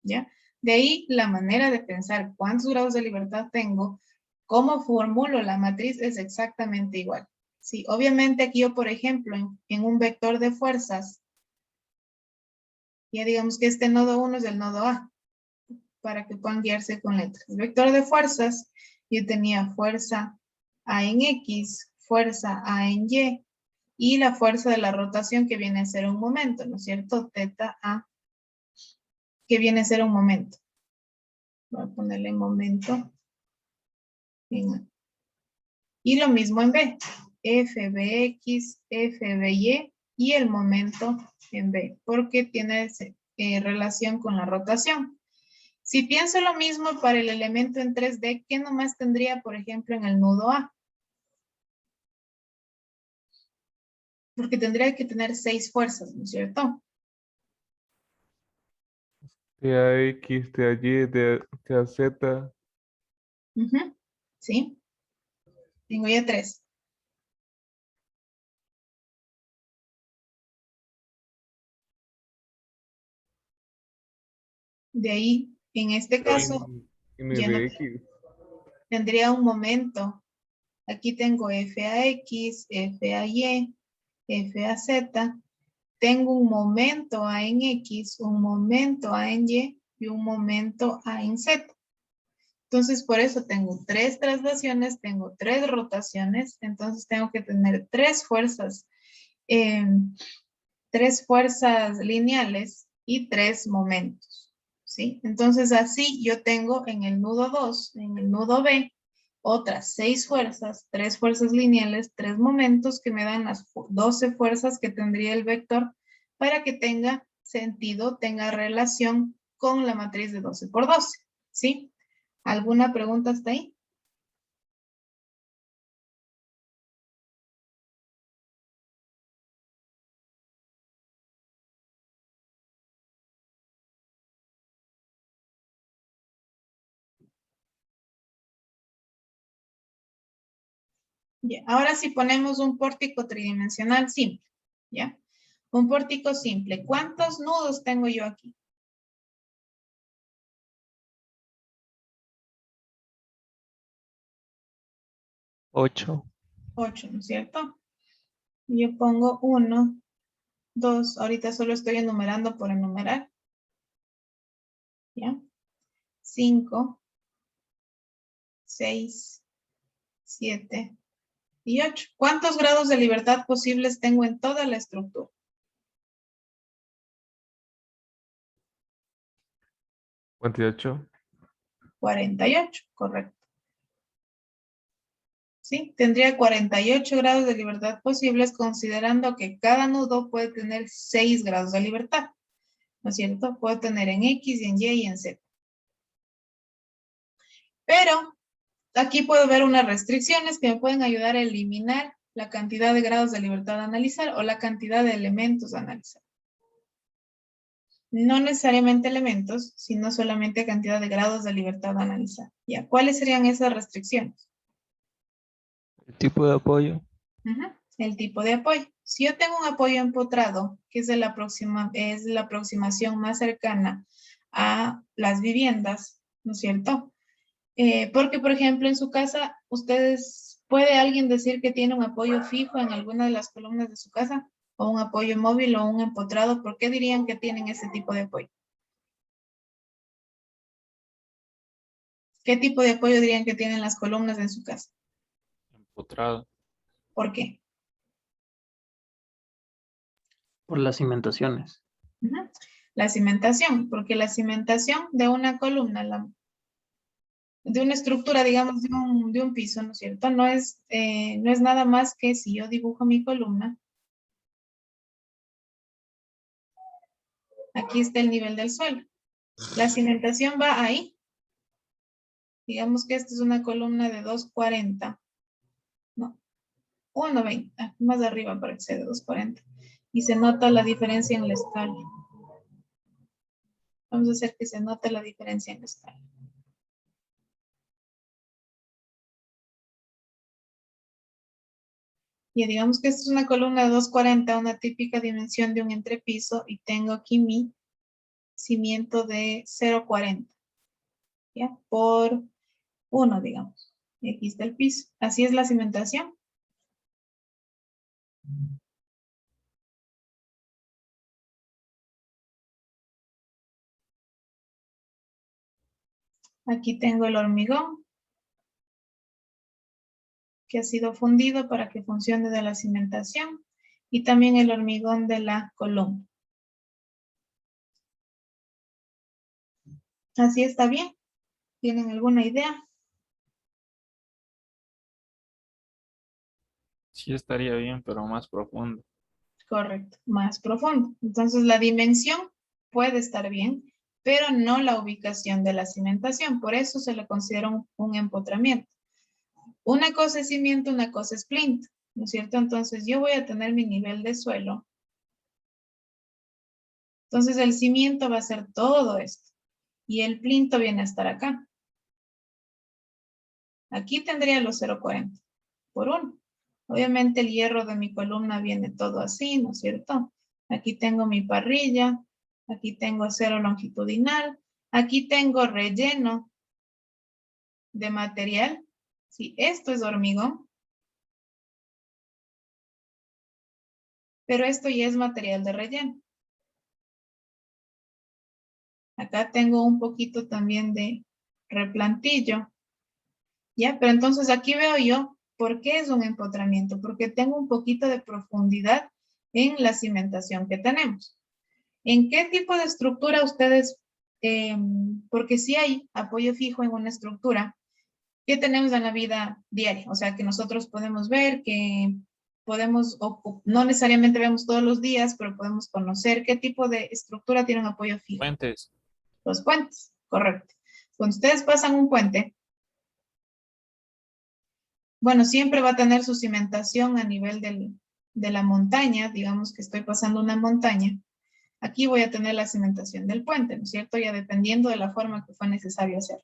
¿ya? De ahí la manera de pensar cuántos grados de libertad tengo, cómo formulo la matriz es exactamente igual. Sí, obviamente aquí yo, por ejemplo, en un vector de fuerzas, ya digamos que este nodo 1 es el nodo A. para que puedan guiarse con letras. Vector de fuerzas, yo tenía fuerza A en X, fuerza A en Y la fuerza de la rotación que viene a ser un momento, ¿no es cierto? Teta A, que viene a ser un momento. Voy a ponerle momento en A. Y lo mismo en B. FBX, FBY y el momento en B, porque tiene relación con la rotación. Si pienso lo mismo para el elemento en 3D, ¿qué nomás tendría, por ejemplo, en el nudo A? Porque tendría que tener 6 fuerzas, ¿no es cierto? De AX, de AY, de AZ. Ujú, ¿sí? Tengo ya 3. De ahí, en este caso, ya no MBX. tendría un momento. Aquí tengo FAX, FAY, FAZ. Tengo un momento A en X, un momento A en y un momento A en Z. Entonces, por eso tengo 3 traslaciones, tengo 3 rotaciones, entonces tengo que tener 3 fuerzas, 3 fuerzas lineales y 3 momentos, ¿sí? Entonces, así yo tengo en el nudo 2, en el nudo B, otras 6 fuerzas, 3 fuerzas lineales, 3 momentos que me dan las 12 fuerzas que tendría el vector para que tenga sentido, tenga relación con la matriz de 12 por 12, ¿sí? ¿Alguna pregunta hasta ahí? Ya, ahora si ponemos un pórtico tridimensional simple, ¿ya? Un pórtico simple. ¿Cuántos nudos tengo yo aquí? 8. 8, ¿no es cierto? Yo pongo 1, 2, ahorita solo estoy enumerando por enumerar. ¿Ya? 5, 6, 7 y 8. ¿Cuántos grados de libertad posibles tengo en toda la estructura? 48. 48, correcto. ¿Sí? Tendría 48 grados de libertad posibles considerando que cada nudo puede tener 6 grados de libertad. ¿No es cierto? Puedo tener en X, en Y y en Z. Pero aquí puedo ver unas restricciones que me pueden ayudar a eliminar la cantidad de grados de libertad a analizar o la cantidad de elementos a analizar. No necesariamente elementos, sino solamente cantidad de grados de libertad a analizar. ¿Ya? ¿Cuáles serían esas restricciones? El tipo de apoyo. El tipo de apoyo. Si yo tengo un apoyo empotrado, que es la aproximación más cercana a las viviendas, ¿no es cierto? Porque, por ejemplo, en su casa, ¿puede alguien decir que tiene un apoyo fijo en alguna de las columnas de su casa? ¿O un apoyo móvil o un empotrado? ¿Por qué dirían que tienen ese tipo de apoyo? ¿Qué tipo de apoyo dirían que tienen las columnas en su casa? Empotrado. ¿Por qué? Por las cimentaciones. La cimentación, porque la cimentación de una columna, de una estructura, digamos, de un piso, ¿no es cierto? No es nada más que si yo dibujo mi columna, aquí está el nivel del suelo. La cimentación va ahí. Digamos que esta es una columna de 240. No, 1.20, más arriba para que sea de 240. Y se nota la diferencia en la escala. Vamos a hacer que se note la diferencia en la escala. Y digamos que esta es una columna de 240, una típica dimensión de un entrepiso, y tengo aquí mi cimiento de 0.40, ¿ya? Por 1, digamos. Y aquí está el piso. Así es la cimentación. Aquí tengo el hormigón que ha sido fundido para que funcione de la cimentación y también el hormigón de la columna. ¿Así está bien? ¿Tienen alguna idea? Sí estaría bien, pero más profundo. Correcto, más profundo. Entonces la dimensión puede estar bien, pero no la ubicación de la cimentación. Por eso se le considera un empotramiento. Una cosa es cimiento, una cosa es plinth, ¿no es cierto? Entonces yo voy a tener mi nivel de suelo. Entonces el cimiento va a ser todo esto. Y el plinto viene a estar acá. Aquí tendría los 0,40 por 1. Obviamente el hierro de mi columna viene todo así, ¿no es cierto? Aquí tengo mi parrilla, aquí tengo acero longitudinal, aquí tengo relleno de material. Sí, esto es hormigón. Pero esto ya es material de relleno. Acá tengo un poquito también de replantillo. ¿Ya? Pero entonces aquí veo yo, ¿por qué es un empotramiento? Porque tengo un poquito de profundidad en la cimentación que tenemos. ¿En qué tipo de estructura ustedes, porque si hay apoyo fijo en una estructura que tenemos en la vida diaria? O sea, que nosotros podemos ver, que podemos, no necesariamente vemos todos los días, pero podemos conocer qué tipo de estructura tiene un apoyo fijo. Puentes. Los puentes, correcto. Cuando ustedes pasan un puente, bueno, siempre va a tener su cimentación a nivel de la montaña, digamos que estoy pasando una montaña. Aquí voy a tener la cimentación del puente, ¿no es cierto? Ya dependiendo de la forma que fue necesario hacer.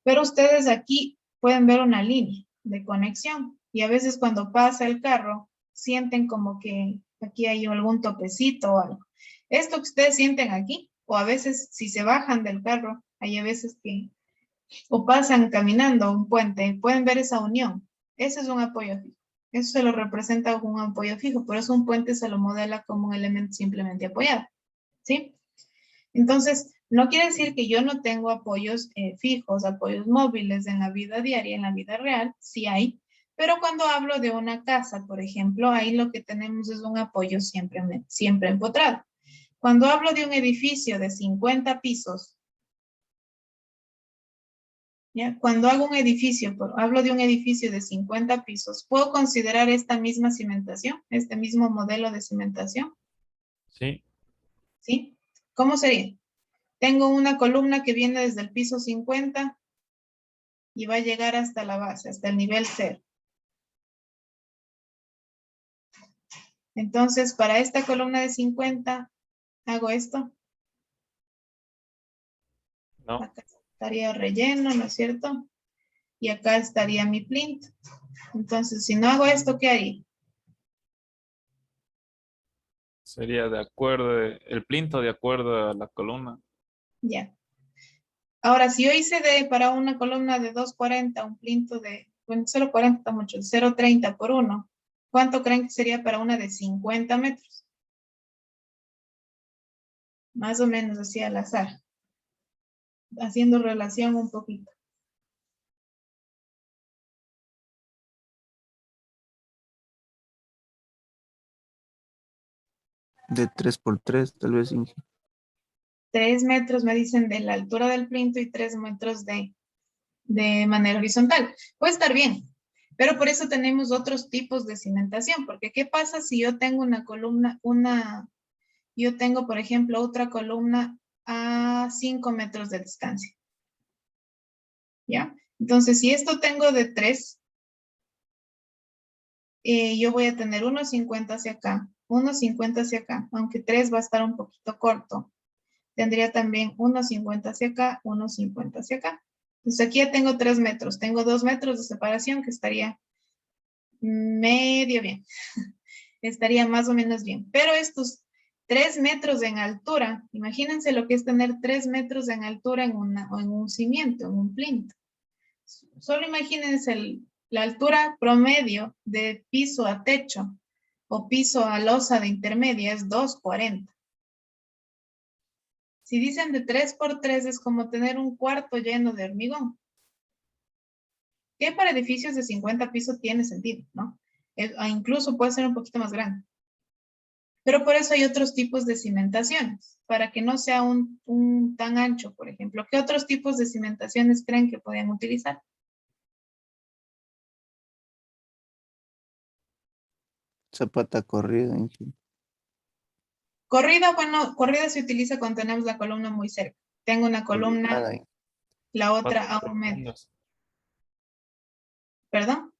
Pero ustedes aquí pueden ver una línea de conexión y a veces cuando pasa el carro sienten como que aquí hay algún topecito o algo. Esto que ustedes sienten aquí, o a veces si se bajan del carro, hay a veces que, o pasan caminando un puente, pueden ver esa unión. Ese es un apoyo fijo. Eso se lo representa como un apoyo fijo, por eso un puente se lo modela como un elemento simplemente apoyado. ¿Sí? Entonces, no quiere decir que yo no tengo apoyos fijos, apoyos móviles en la vida diaria, en la vida real, sí hay, pero cuando hablo de una casa, por ejemplo, ahí lo que tenemos es un apoyo siempre empotrado. Cuando hablo de un edificio de 50 pisos, ¿ya? Cuando hago un edificio, hablo de un edificio de 50 pisos, ¿puedo considerar esta misma cimentación, este mismo modelo de cimentación? Sí. ¿Sí? ¿Cómo sería? Tengo una columna que viene desde el piso 50 y va a llegar hasta la base, hasta el nivel 0. Entonces, para esta columna de 50, hago esto. No. Acá estaría relleno, ¿no es cierto? Y acá estaría mi plinth. Entonces, si no hago esto, ¿qué haría? Sería de acuerdo, el plinto de acuerdo a la columna. Ya. Ahora, si yo hice para una columna de 240, un plinto de, bueno, 0.40 está mucho, 0.30 por 1, ¿cuánto creen que sería para una de 50 metros? Más o menos así al azar. Haciendo relación un poquito. De 3 por 3, tal vez. 3 metros me dicen de la altura del plinto y 3 metros de manera horizontal. Puede estar bien, pero por eso tenemos otros tipos de cimentación, porque ¿qué pasa si yo tengo una columna, yo tengo, por ejemplo, otra columna a 5 metros de distancia? ¿Ya? Entonces, si esto tengo de 3, yo voy a tener 1.50 hacia acá, 1.50 hacia acá, aunque 3 va a estar un poquito corto. Tendría también 1.50 hacia acá, 1.50 hacia acá. Entonces aquí ya tengo 3 metros, tengo 2 metros de separación que estaría medio bien. Estaría más o menos bien. Pero estos 3 metros en altura, imagínense lo que es tener 3 metros en altura en un cimiento, en un plinto. Solo imagínense la altura promedio de piso a techo o piso a losa de intermedia es 2.40. Si dicen de 3x3 es como tener un cuarto lleno de hormigón. Que para edificios de 50 pisos tiene sentido, ¿no? Incluso puede ser un poquito más grande. Pero por eso hay otros tipos de cimentaciones, para que no sea un tan ancho, por ejemplo. ¿Qué otros tipos de cimentaciones creen que podían utilizar? Zapata corrida, Inge. Corrida, bueno, corrida se utiliza cuando tenemos la columna muy cerca. Tengo una columna, Combinada, Inge. la otra a 4 1 metro. columnas. ¿Perdón?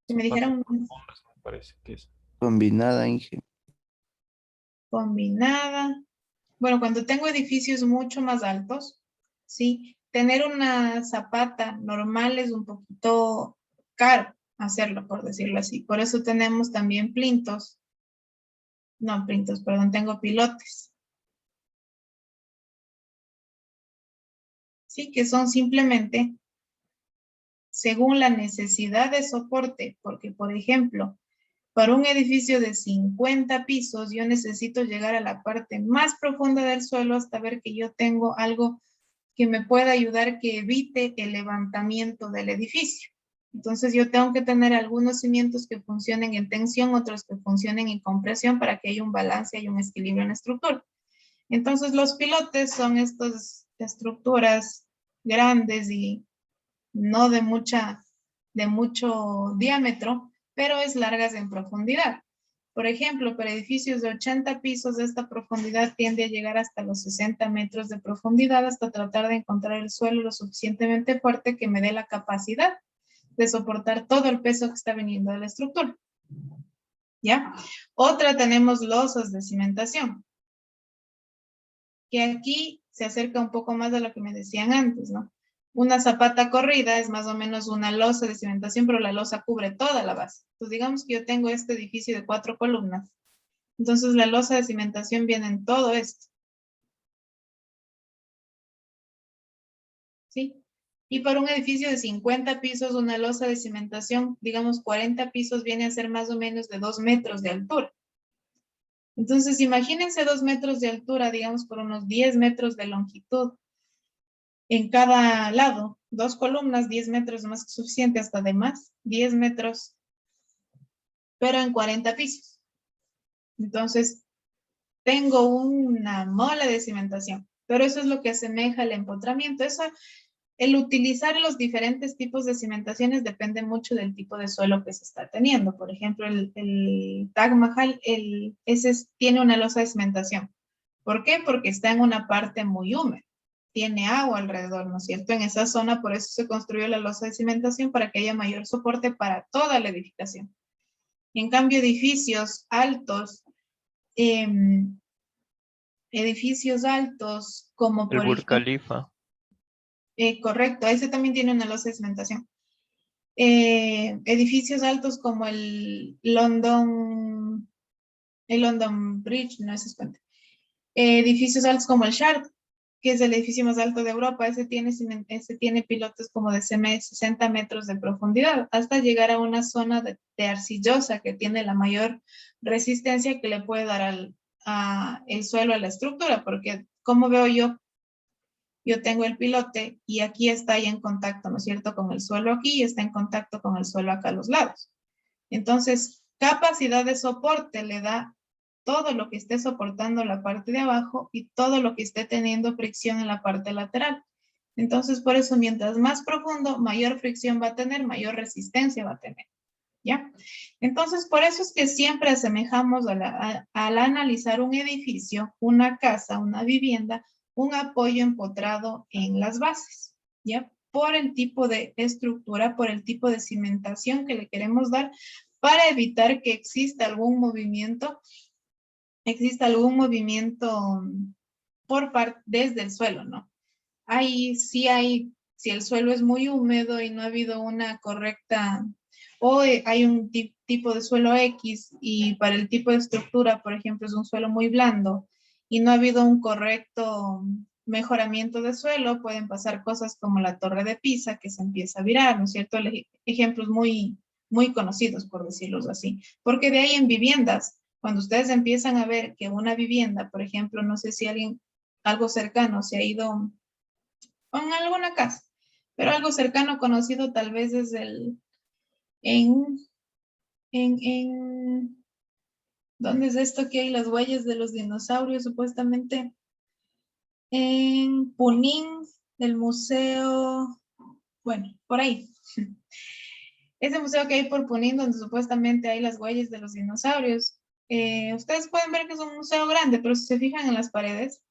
Si me dijeron Columnas, me parece que es. Combinada, Inge. combinada. Bueno, cuando tengo edificios mucho más altos, ¿sí? Tener una zapata normal es un poquito caro hacerlo, por decirlo así. Por eso tenemos también plintos. No, plintos, perdón, tengo pilotes. Sí, que son simplemente según la necesidad de soporte, porque por ejemplo, para un edificio de 50 pisos, yo necesito llegar a la parte más profunda del suelo hasta ver que yo tengo algo que me pueda ayudar que evite el levantamiento del edificio. Entonces yo tengo que tener algunos cimientos que funcionen en tensión, otros que funcionen en compresión para que haya un balance y un equilibrio en la estructura. Entonces los pilotes son estas estructuras grandes y no de mucho diámetro, pero es largas en profundidad. Por ejemplo, para edificios de 80 pisos, esta profundidad tiende a llegar hasta los 60 metros de profundidad hasta tratar de encontrar el suelo lo suficientemente fuerte que me dé la capacidad de soportar todo el peso que está viniendo de la estructura. ¿Ya? Otra tenemos losas de cimentación, que aquí se acerca un poco más a lo que me decían antes, ¿no? Una zapata corrida es más o menos una losa de cimentación, pero la losa cubre toda la base. Entonces, digamos que yo tengo este edificio de 4 columnas. Entonces, la losa de cimentación viene en todo esto. ¿Sí? Y para un edificio de 50 pisos, una losa de cimentación, digamos 40 pisos, viene a ser más o menos de 2 metros de altura. Entonces, imagínense 2 metros de altura, digamos por unos 10 metros de longitud. En cada lado, 2 columnas, 10 metros más que suficiente, hasta de más, 10 metros, pero en 40 pisos. Entonces, tengo una mola de cimentación, pero eso es lo que asemeja al empotramiento. Eso, el utilizar los diferentes tipos de cimentaciones depende mucho del tipo de suelo que se está teniendo. Por ejemplo, el Taj Mahal, ese tiene una losa de cimentación. ¿Por qué? Porque está en una parte muy húmeda. Tiene agua alrededor, ¿no es cierto? En esa zona, por eso se construyó la losa de cimentación, para que haya mayor soporte para toda la edificación. En cambio, edificios altos, como por El Burj ejemplo, Khalifa. correcto, ese también tiene una losa de cimentación. Edificios altos como el London Bridge, no es cuenta. Edificios altos como el Shard, que es el edificio más alto de Europa, ese tiene pilotes como de 60 metros de profundidad, hasta llegar a una zona de arcillosa que tiene la mayor resistencia que le puede dar el suelo a la estructura, porque como veo yo tengo el pilote y aquí está ya en contacto, ¿no es cierto?, con el suelo aquí y está en contacto con el suelo acá a los lados. Entonces, capacidad de soporte le da todo lo que esté soportando la parte de abajo y todo lo que esté teniendo fricción en la parte lateral. Entonces, por eso, mientras más profundo, mayor fricción va a tener, mayor resistencia va a tener. ¿Ya? Entonces, por eso es que siempre asemejamos al analizar un edificio, una casa, una vivienda, un apoyo empotrado en las bases, ¿ya? Por el tipo de estructura, por el tipo de cimentación que le queremos dar, para evitar que exista algún movimiento desde el suelo, ¿no? Si el suelo es muy húmedo y no ha habido una correcta, o hay un tipo de suelo X y para el tipo de estructura, por ejemplo, es un suelo muy blando y no ha habido un correcto mejoramiento de suelo, pueden pasar cosas como la Torre de Pisa, que se empieza a virar, ¿no es cierto? Ejemplos muy, muy conocidos, por decirlo así. Porque de ahí en viviendas Cuando ustedes empiezan a ver que una vivienda, por ejemplo, no sé si alguien, algo cercano se ha ido con alguna casa, pero algo cercano conocido tal vez es ¿dónde es esto que hay las huellas de los dinosaurios supuestamente? En Punín, el museo, bueno, por ahí. Ese museo que hay por Punín donde supuestamente hay las huellas de los dinosaurios. Ustedes pueden ver que es un museo grande, pero si se fijan en las paredes,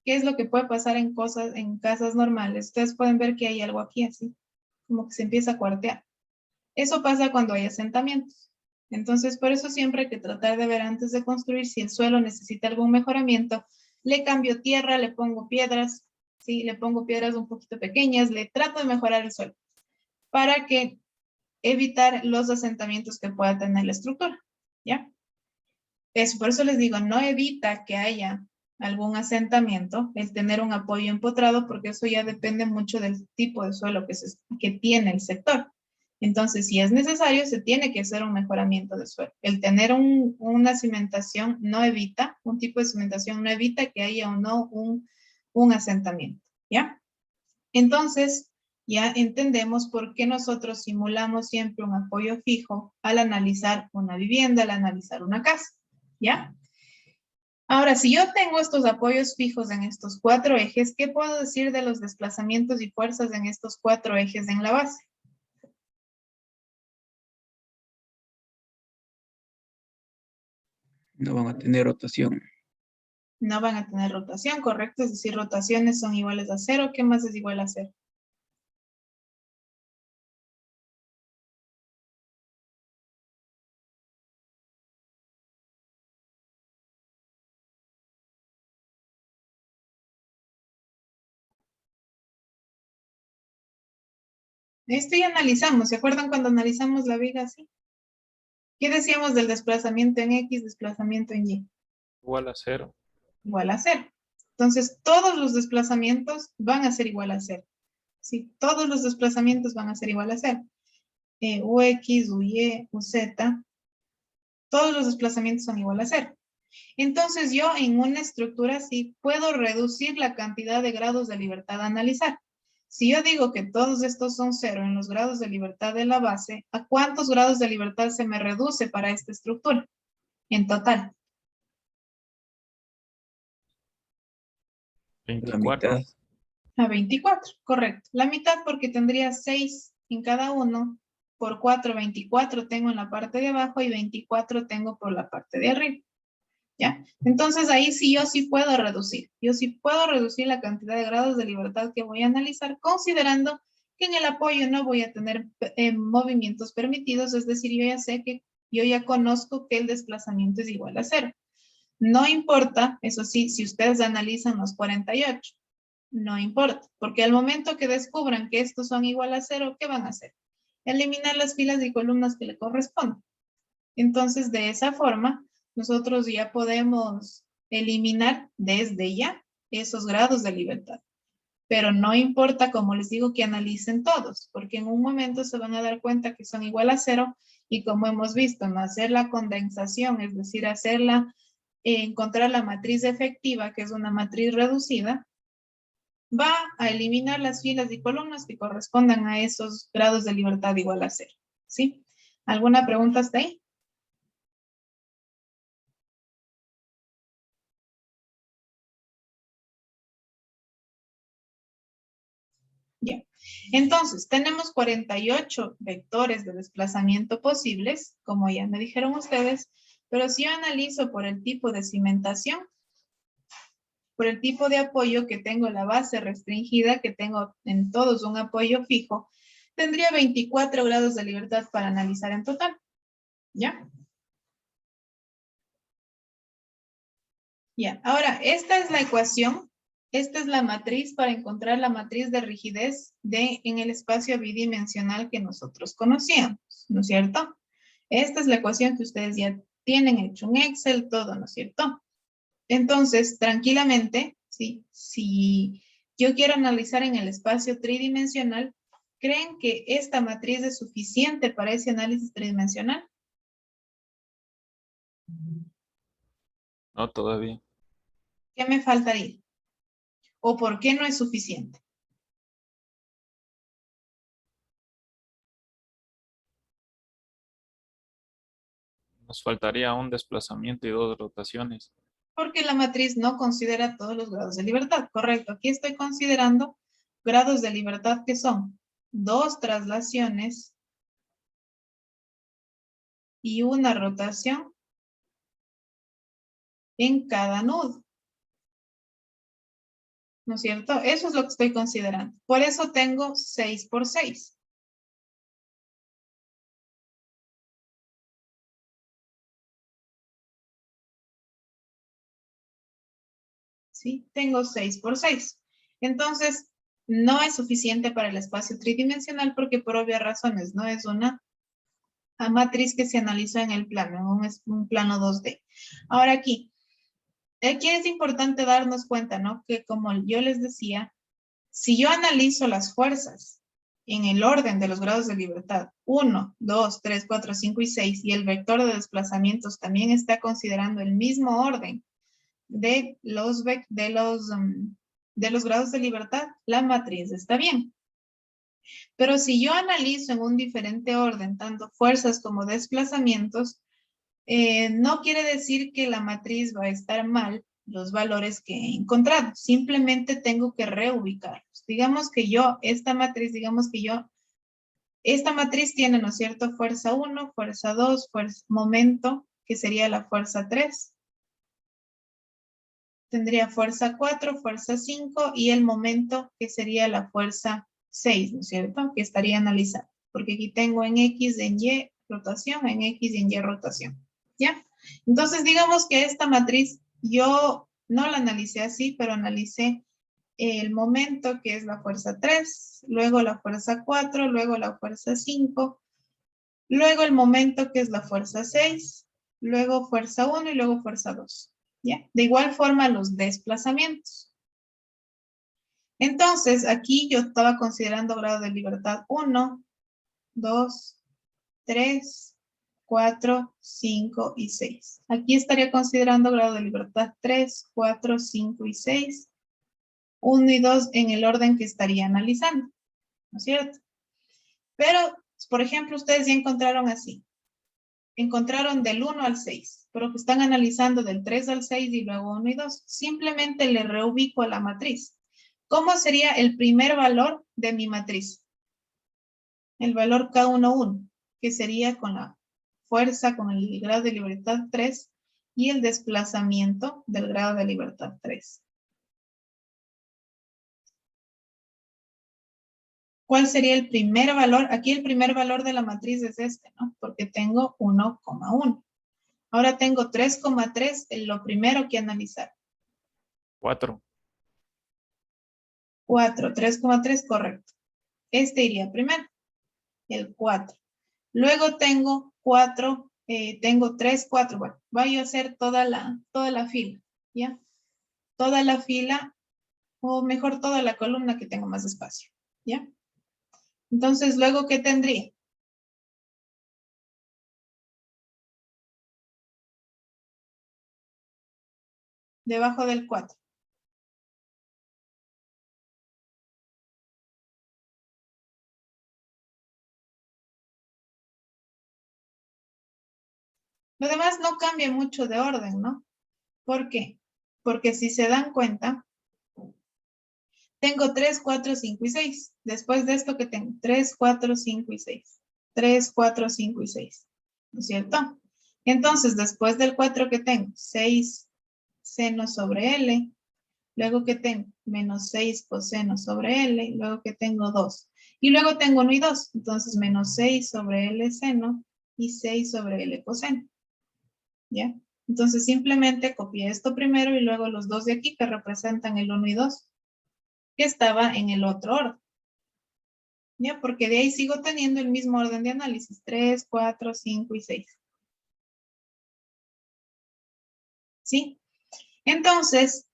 ¿qué es lo que puede pasar en casas normales? Ustedes pueden ver que hay algo aquí así, como que se empieza a cuartear. Eso pasa cuando hay asentamientos. Entonces, por eso siempre hay que tratar de ver antes de construir si el suelo necesita algún mejoramiento. Le cambio tierra, le pongo piedras, ¿sí? Le pongo piedras un poquito pequeñas, le trato de mejorar el suelo para que evitar los asentamientos que pueda tener la estructura, ¿ya? Por eso les digo, no evita que haya algún asentamiento, el tener un apoyo empotrado, porque eso ya depende mucho del tipo de suelo que tiene el sector. Entonces, si es necesario, se tiene que hacer un mejoramiento de suelo. El tener una cimentación no evita, un tipo de cimentación no evita que haya o no un asentamiento, ¿ya? Entonces, ya entendemos por qué nosotros simulamos siempre un apoyo fijo al analizar una vivienda, al analizar una casa, ¿ya? Ahora, si yo tengo estos apoyos fijos en estos 4 ejes, ¿qué puedo decir de los desplazamientos y fuerzas en estos 4 ejes en la base? No van a tener rotación. No van a tener rotación, ¿correcto? Es decir, rotaciones son iguales a 0. ¿Qué más es igual a 0? Esto ya analizamos. ¿Se acuerdan cuando analizamos la viga así? ¿Qué decíamos del desplazamiento en X, desplazamiento en Y? Igual a 0. Igual a 0. Entonces, todos los desplazamientos van a ser igual a 0. Sí, todos los desplazamientos van a ser igual a 0. UX, UY, UZ, todos los desplazamientos son igual a 0. Entonces, yo en una estructura así puedo reducir la cantidad de grados de libertad a analizar. Si yo digo que todos estos son 0 en los grados de libertad de la base, ¿a cuántos grados de libertad se me reduce para esta estructura? En total. 24. A 24, correcto. La mitad porque tendría 6 en cada uno. Por 4, 24 tengo en la parte de abajo y 24 tengo por la parte de arriba. ¿Ya? Entonces ahí sí yo sí puedo reducir. Yo sí puedo reducir la cantidad de grados de libertad que voy a analizar, considerando que en el apoyo no voy a tener movimientos permitidos, es decir, yo ya sé que yo ya conozco que el desplazamiento es igual a 0. No importa, eso sí, si ustedes analizan los 48, no importa, porque al momento que descubran que estos son igual a 0, ¿qué van a hacer? Eliminar las filas y columnas que le corresponden. Entonces, de esa forma, nosotros ya podemos eliminar desde ya esos grados de libertad. Pero no importa, como les digo, que analicen todos, porque en un momento se van a dar cuenta que son igual a 0 y como hemos visto, en hacer la condensación, es decir, encontrar la matriz efectiva, que es una matriz reducida, va a eliminar las filas y columnas que correspondan a esos grados de libertad igual a 0. ¿Sí? ¿Alguna pregunta hasta ahí? Ya. Entonces, tenemos 48 vectores de desplazamiento posibles, como ya me dijeron ustedes, pero si yo analizo por el tipo de cimentación, por el tipo de apoyo que tengo, la base restringida, que tengo en todos un apoyo fijo, tendría 24 grados de libertad para analizar en total. ¿Ya? Ya. Ahora, esta es la ecuación. Esta es la matriz para encontrar la matriz de rigidez en el espacio bidimensional que nosotros conocíamos, ¿no es cierto? Esta es la ecuación que ustedes ya tienen hecho en Excel, todo, ¿no es cierto? Entonces, tranquilamente, ¿sí? Si yo quiero analizar en el espacio tridimensional, ¿creen que esta matriz es suficiente para ese análisis tridimensional? No, todavía. ¿Qué me faltaría? ¿O por qué no es suficiente? Nos faltaría un desplazamiento y 2 rotaciones. Porque la matriz no considera todos los grados de libertad. Correcto. Aquí estoy considerando grados de libertad que son 2 traslaciones y una rotación en cada nudo. ¿No es cierto? Eso es lo que estoy considerando. Por eso tengo 6 por 6. ¿Sí? Tengo 6 por 6. Entonces, no es suficiente para el espacio tridimensional porque por obvias razones no es una matriz que se analizó en el plano, un plano 2D. Ahora aquí es importante darnos cuenta, ¿no? Que como yo les decía, si yo analizo las fuerzas en el orden de los grados de libertad, 1, 2, 3, 4, 5 y 6, y el vector de desplazamientos también está considerando el mismo orden de los grados de libertad, la matriz está bien. Pero si yo analizo en un diferente orden, tanto fuerzas como desplazamientos, no quiere decir que la matriz va a estar mal los valores que he encontrado. Simplemente tengo que reubicarlos. Digamos que esta matriz tiene, ¿no es cierto? Fuerza 1, fuerza 2, momento, que sería la fuerza 3. Tendría fuerza 4, fuerza 5 y el momento, que sería la fuerza 6, ¿no es cierto? Que estaría analizando. Porque aquí tengo en X, en Y rotación, en X y en Y rotación. ¿Ya? Entonces, digamos que esta matriz yo no la analicé así, pero analicé el momento, que es la fuerza 3, luego la fuerza 4, luego la fuerza 5, luego el momento, que es la fuerza 6, luego fuerza 1 y luego fuerza 2. ¿Ya? De igual forma los desplazamientos. Entonces, aquí yo estaba considerando grado de libertad 1, 2, 3, 4, 5 y 6. Aquí estaría considerando grado de libertad 3, 4, 5 y 6. 1 y 2 en el orden que estaría analizando. ¿No es cierto? Pero, por ejemplo, ustedes ya encontraron así. Encontraron del 1 al 6, pero que están analizando del 3 al 6 y luego 1 y 2. Simplemente le reubico a la matriz. ¿Cómo sería el primer valor de mi matriz? El valor K11, que sería con la fuerza, con el grado de libertad 3 y el desplazamiento del grado de libertad 3. ¿Cuál sería el primer valor? Aquí el primer valor de la matriz es este, ¿no? Porque tengo 1,1. Ahora tengo 3,3, lo primero que analizar. 4. 4, 3,3, correcto. Este iría primero, el 4. Luego tengo 4, tengo 3, 4. Bueno, voy a hacer toda la fila, ¿ya? Toda la fila, o mejor toda la columna que tengo más espacio, ¿ya? Entonces, luego, ¿qué tendría? Debajo del 4. Lo demás no cambia mucho de orden, ¿no? ¿Por qué? Porque si se dan cuenta, tengo 3, 4, 5 y 6. Después de esto que tengo 3, 4, 5 y 6. 3, 4, 5 y 6. ¿No es cierto? Entonces, después del 4 que tengo, 6 seno sobre L. Luego que tengo menos 6 coseno sobre L. Luego que tengo 2. Y luego tengo 1 y 2. Entonces, menos 6 sobre L seno y 6 sobre L coseno. ¿Ya? Entonces, simplemente copié esto primero y luego los dos de aquí que representan el 1 y 2. Que estaba en el otro orden. ¿Ya? Porque de ahí sigo teniendo el mismo orden de análisis. 3, 4, 5 y 6. ¿Sí? Entonces,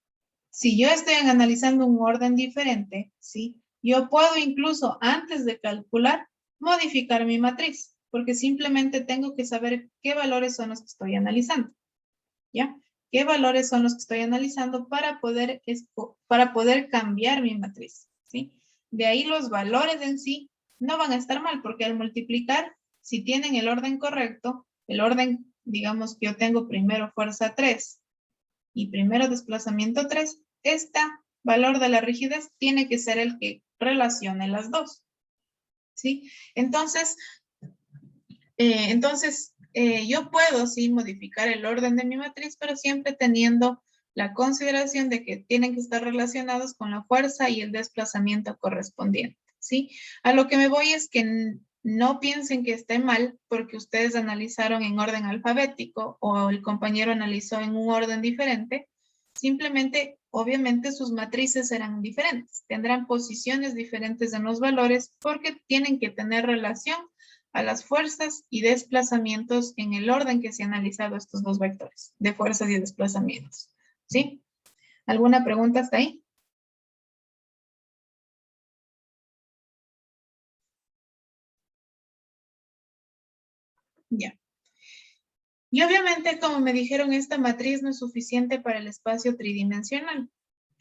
si yo estoy analizando un orden diferente, ¿sí? Yo puedo incluso, antes de calcular, modificar mi matriz. Porque simplemente tengo que saber qué valores son los que estoy analizando. ¿Ya? qué valores son los que estoy analizando para poder cambiar mi matriz, ¿sí? De ahí los valores en sí no van a estar mal, porque al multiplicar, si tienen el orden correcto, el orden, digamos que yo tengo primero fuerza 3 y primero desplazamiento 3, este valor de la rigidez tiene que ser el que relacione las dos, ¿sí? Entonces, yo puedo sí modificar el orden de mi matriz, pero siempre teniendo la consideración de que tienen que estar relacionados con la fuerza y el desplazamiento correspondiente, ¿sí? A lo que me voy es que no piensen que esté mal porque ustedes analizaron en orden alfabético o el compañero analizó en un orden diferente. Simplemente, obviamente, sus matrices serán diferentes. Tendrán posiciones diferentes en los valores porque tienen que tener relación a las fuerzas y desplazamientos en el orden que se han analizado estos dos vectores de fuerzas y desplazamientos. ¿Sí? ¿Alguna pregunta hasta ahí? Ya. Y obviamente, como me dijeron, esta matriz no es suficiente para el espacio tridimensional,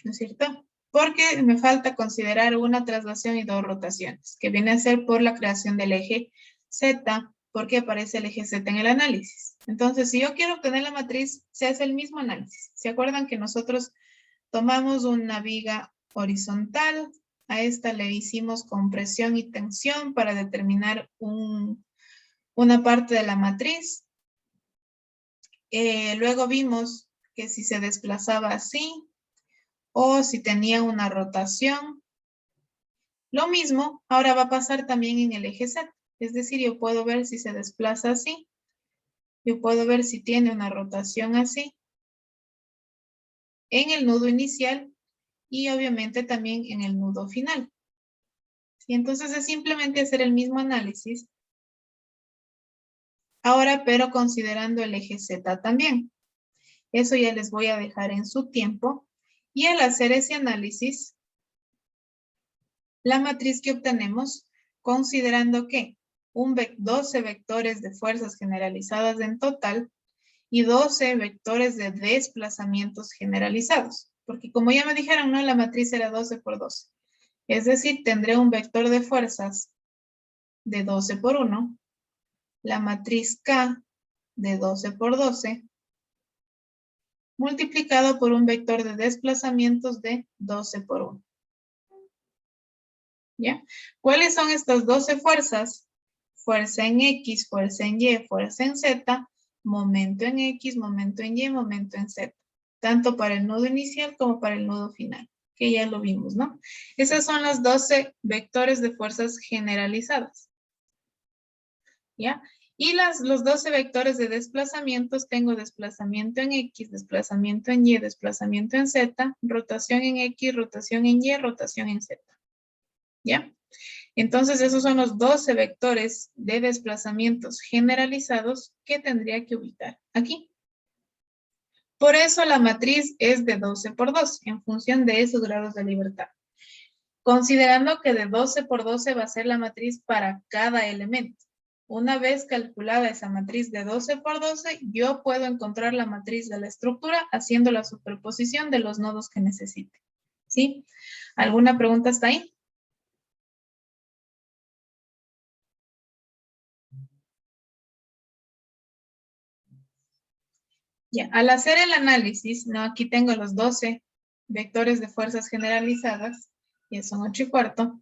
¿no es cierto? Porque me falta considerar una traslación y dos rotaciones, que viene a ser por la creación del eje Z, porque aparece el eje Z en el análisis. Entonces, si yo quiero obtener la matriz, se hace el mismo análisis. ¿Se acuerdan que nosotros tomamos una viga horizontal? A esta le hicimos compresión y tensión para determinar una parte de la matriz. Luego vimos que si se desplazaba así o si tenía una rotación, lo mismo ahora va a pasar también en el eje Z. Es decir, yo puedo ver si se desplaza así, yo puedo ver si tiene una rotación así en el nudo inicial y obviamente también en el nudo final. Y entonces es simplemente hacer el mismo análisis ahora, pero considerando el eje Z también. Eso ya les voy a dejar en su tiempo. Y al hacer ese análisis, la matriz que obtenemos, considerando que 12 vectores de fuerzas generalizadas en total y 12 vectores de desplazamientos generalizados. Porque como ya me dijeron, ¿no? La matriz era 12 por 12. Es decir, tendré un vector de fuerzas de 12 por 1, la matriz K de 12 por 12, multiplicado por un vector de desplazamientos de 12 por 1. ¿Ya? ¿Cuáles son estas 12 fuerzas? Fuerza en X, fuerza en Y, fuerza en Z, momento en X, momento en Y, momento en Z. Tanto para el nudo inicial como para el nudo final, que ya lo vimos, ¿no? Esas son las 12 vectores de fuerzas generalizadas. ¿Ya? Y los 12 vectores de desplazamientos, tengo desplazamiento en X, desplazamiento en Y, desplazamiento en Z, rotación en X, rotación en Y, rotación en Z. ¿Ya? Entonces, esos son los 12 vectores de desplazamientos generalizados que tendría que ubicar aquí. Por eso la matriz es de 12 por 12, en función de esos grados de libertad. Considerando que de 12 por 12 va a ser la matriz para cada elemento. Una vez calculada esa matriz de 12 por 12, yo puedo encontrar la matriz de la estructura haciendo la superposición de los nodos que necesite. ¿Sí? ¿Alguna pregunta hasta ahí? Ya, al hacer el análisis, ¿no? Aquí tengo los 12 vectores de fuerzas generalizadas, ya son 8/4,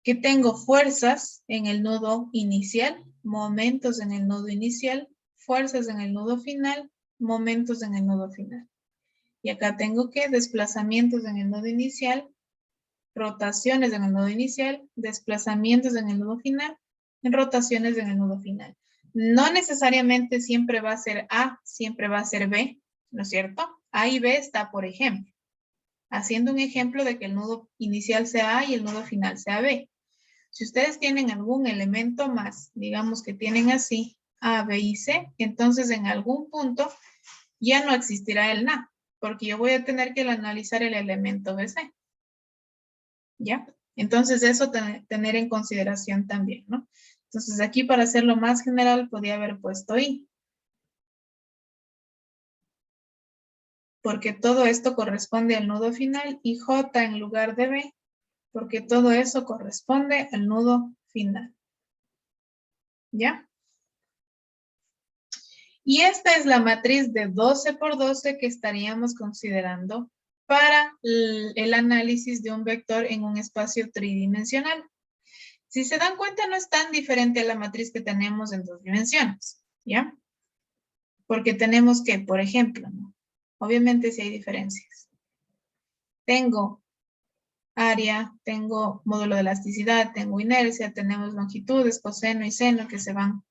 que tengo fuerzas en el nudo inicial, momentos en el nudo inicial, fuerzas en el nudo final, momentos en el nudo final. Y acá tengo que desplazamientos en el nudo inicial, rotaciones en el nudo inicial, desplazamientos en el nudo final, rotaciones en el nudo final. No necesariamente siempre va a ser A, siempre va a ser B, ¿no es cierto? A y B está por ejemplo. Haciendo un ejemplo de que el nudo inicial sea A y el nudo final sea B. Si ustedes tienen algún elemento más, digamos que tienen así A, B y C, entonces en algún punto ya no existirá el NA, porque yo voy a tener que analizar el elemento BC. ¿Ya? Entonces eso tener en consideración también, ¿no? Entonces aquí para hacerlo más general podía haber puesto I. porque todo esto corresponde al nudo final, y J en lugar de B, porque todo eso corresponde al nudo final. ¿Ya? Y esta es la matriz de 12 por 12 que estaríamos considerando para el análisis de un vector en un espacio tridimensional. Si se dan cuenta, no es tan diferente a la matriz que tenemos en 2 dimensiones, ¿ya? Porque tenemos que, por ejemplo, ¿no? Obviamente sí hay diferencias. Tengo área, tengo módulo de elasticidad, tengo inercia, tenemos longitudes, coseno y seno que se van.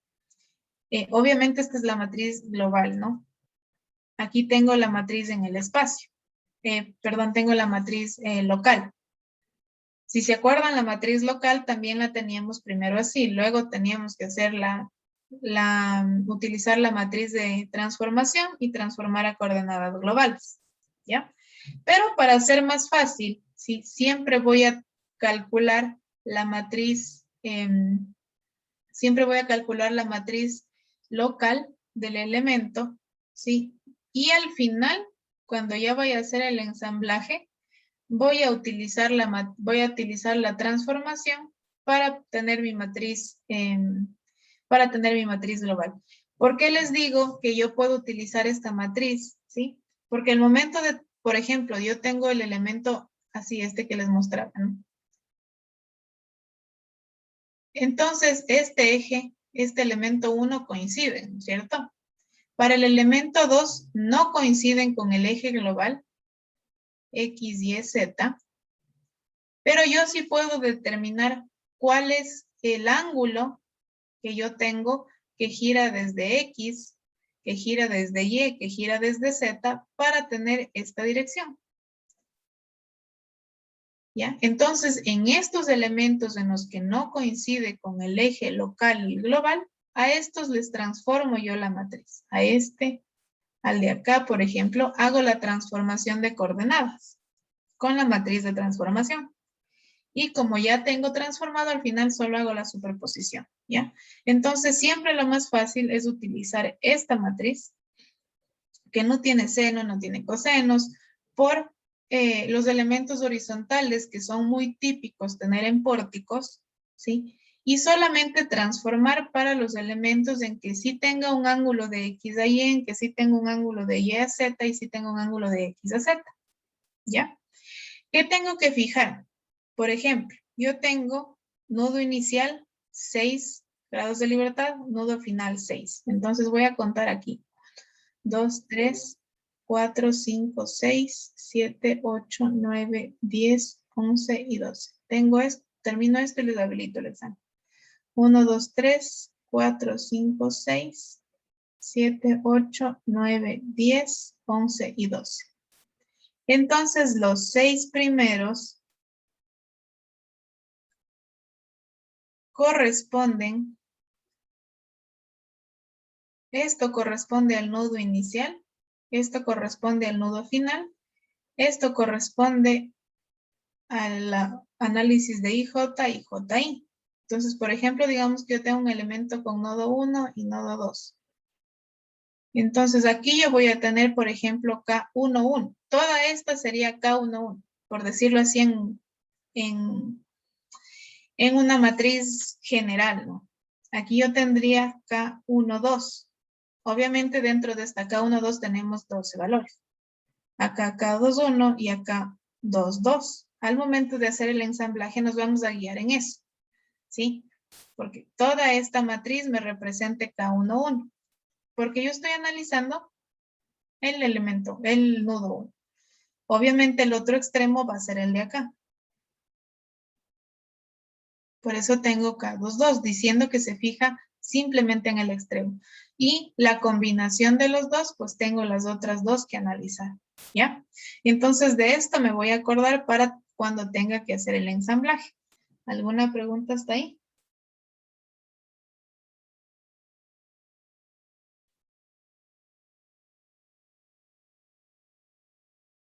Obviamente esta es la matriz global, ¿no? Aquí tengo la matriz en el espacio. Perdón, tengo la matriz local. Si se acuerdan, la matriz local también la teníamos primero así, luego teníamos que hacer utilizar la matriz de transformación y transformar a coordenadas globales, ¿ya? Pero para hacer más fácil, ¿sí? Siempre voy a calcular la matriz, local del elemento, ¿sí? Y al final, cuando ya vaya a hacer el ensamblaje, voy a utilizar la transformación para tener mi matriz, global. ¿Por qué les digo que yo puedo utilizar esta matriz? ¿Sí? Porque el momento de, por ejemplo, yo tengo el elemento así, que les mostraba, ¿no? Entonces, este eje, este elemento 1 coincide, ¿no es cierto? Para el elemento 2 no coinciden con el eje global, X, Y, Z, pero yo sí puedo determinar cuál es el ángulo que yo tengo que gira desde X, que gira desde Y, que gira desde Z para tener esta dirección. ¿Ya? Entonces, en estos elementos en los que no coincide con el eje local y global, a estos les transformo yo la matriz. A al de acá, por ejemplo, hago la transformación de coordenadas con la matriz de transformación. Y como ya tengo transformado, al final solo hago la superposición, ¿ya? Entonces, siempre lo más fácil es utilizar esta matriz, que no tiene seno, no tiene cosenos, por los elementos horizontales que son muy típicos tener en pórticos, ¿sí? Y solamente transformar para los elementos en que sí tenga un ángulo de X a Y, en que sí tenga un ángulo de Y a Z y sí tenga un ángulo de X a Z, ¿ya? ¿Qué tengo que fijar? Por ejemplo, yo tengo nudo inicial 6 grados de libertad, nudo final 6. Entonces voy a contar aquí. 2, 3, 4, 5, 6, 7, 8, 9, 10, 11 y 12. Tengo esto, termino esto y les habilito el examen. 1, 2, 3, 4, 5, 6, 7, 8, 9, 10, 11 y 12. Entonces los 6 primeros corresponden, esto corresponde al nudo inicial, esto corresponde al nudo final, esto corresponde al análisis de IJ y JI. Entonces, por ejemplo, digamos que yo tengo un elemento con nodo 1 y nodo 2. Entonces, aquí yo voy a tener, por ejemplo, K11. Toda esta sería K11, por decirlo así en una matriz general, ¿no? Aquí yo tendría K12. Obviamente dentro de esta K12 tenemos 12 valores. Acá K21 y acá 22. Al momento de hacer el ensamblaje nos vamos a guiar en eso, ¿sí? Porque toda esta matriz me represente K11. Porque yo estoy analizando el elemento, el nudo 1. Obviamente el otro extremo va a ser el de acá. Por eso tengo K22, diciendo que se fija simplemente en el extremo. Y la combinación de los dos, pues tengo las otras dos que analizar, ¿ya? Entonces de esto me voy a acordar para cuando tenga que hacer el ensamblaje. ¿Alguna pregunta hasta ahí?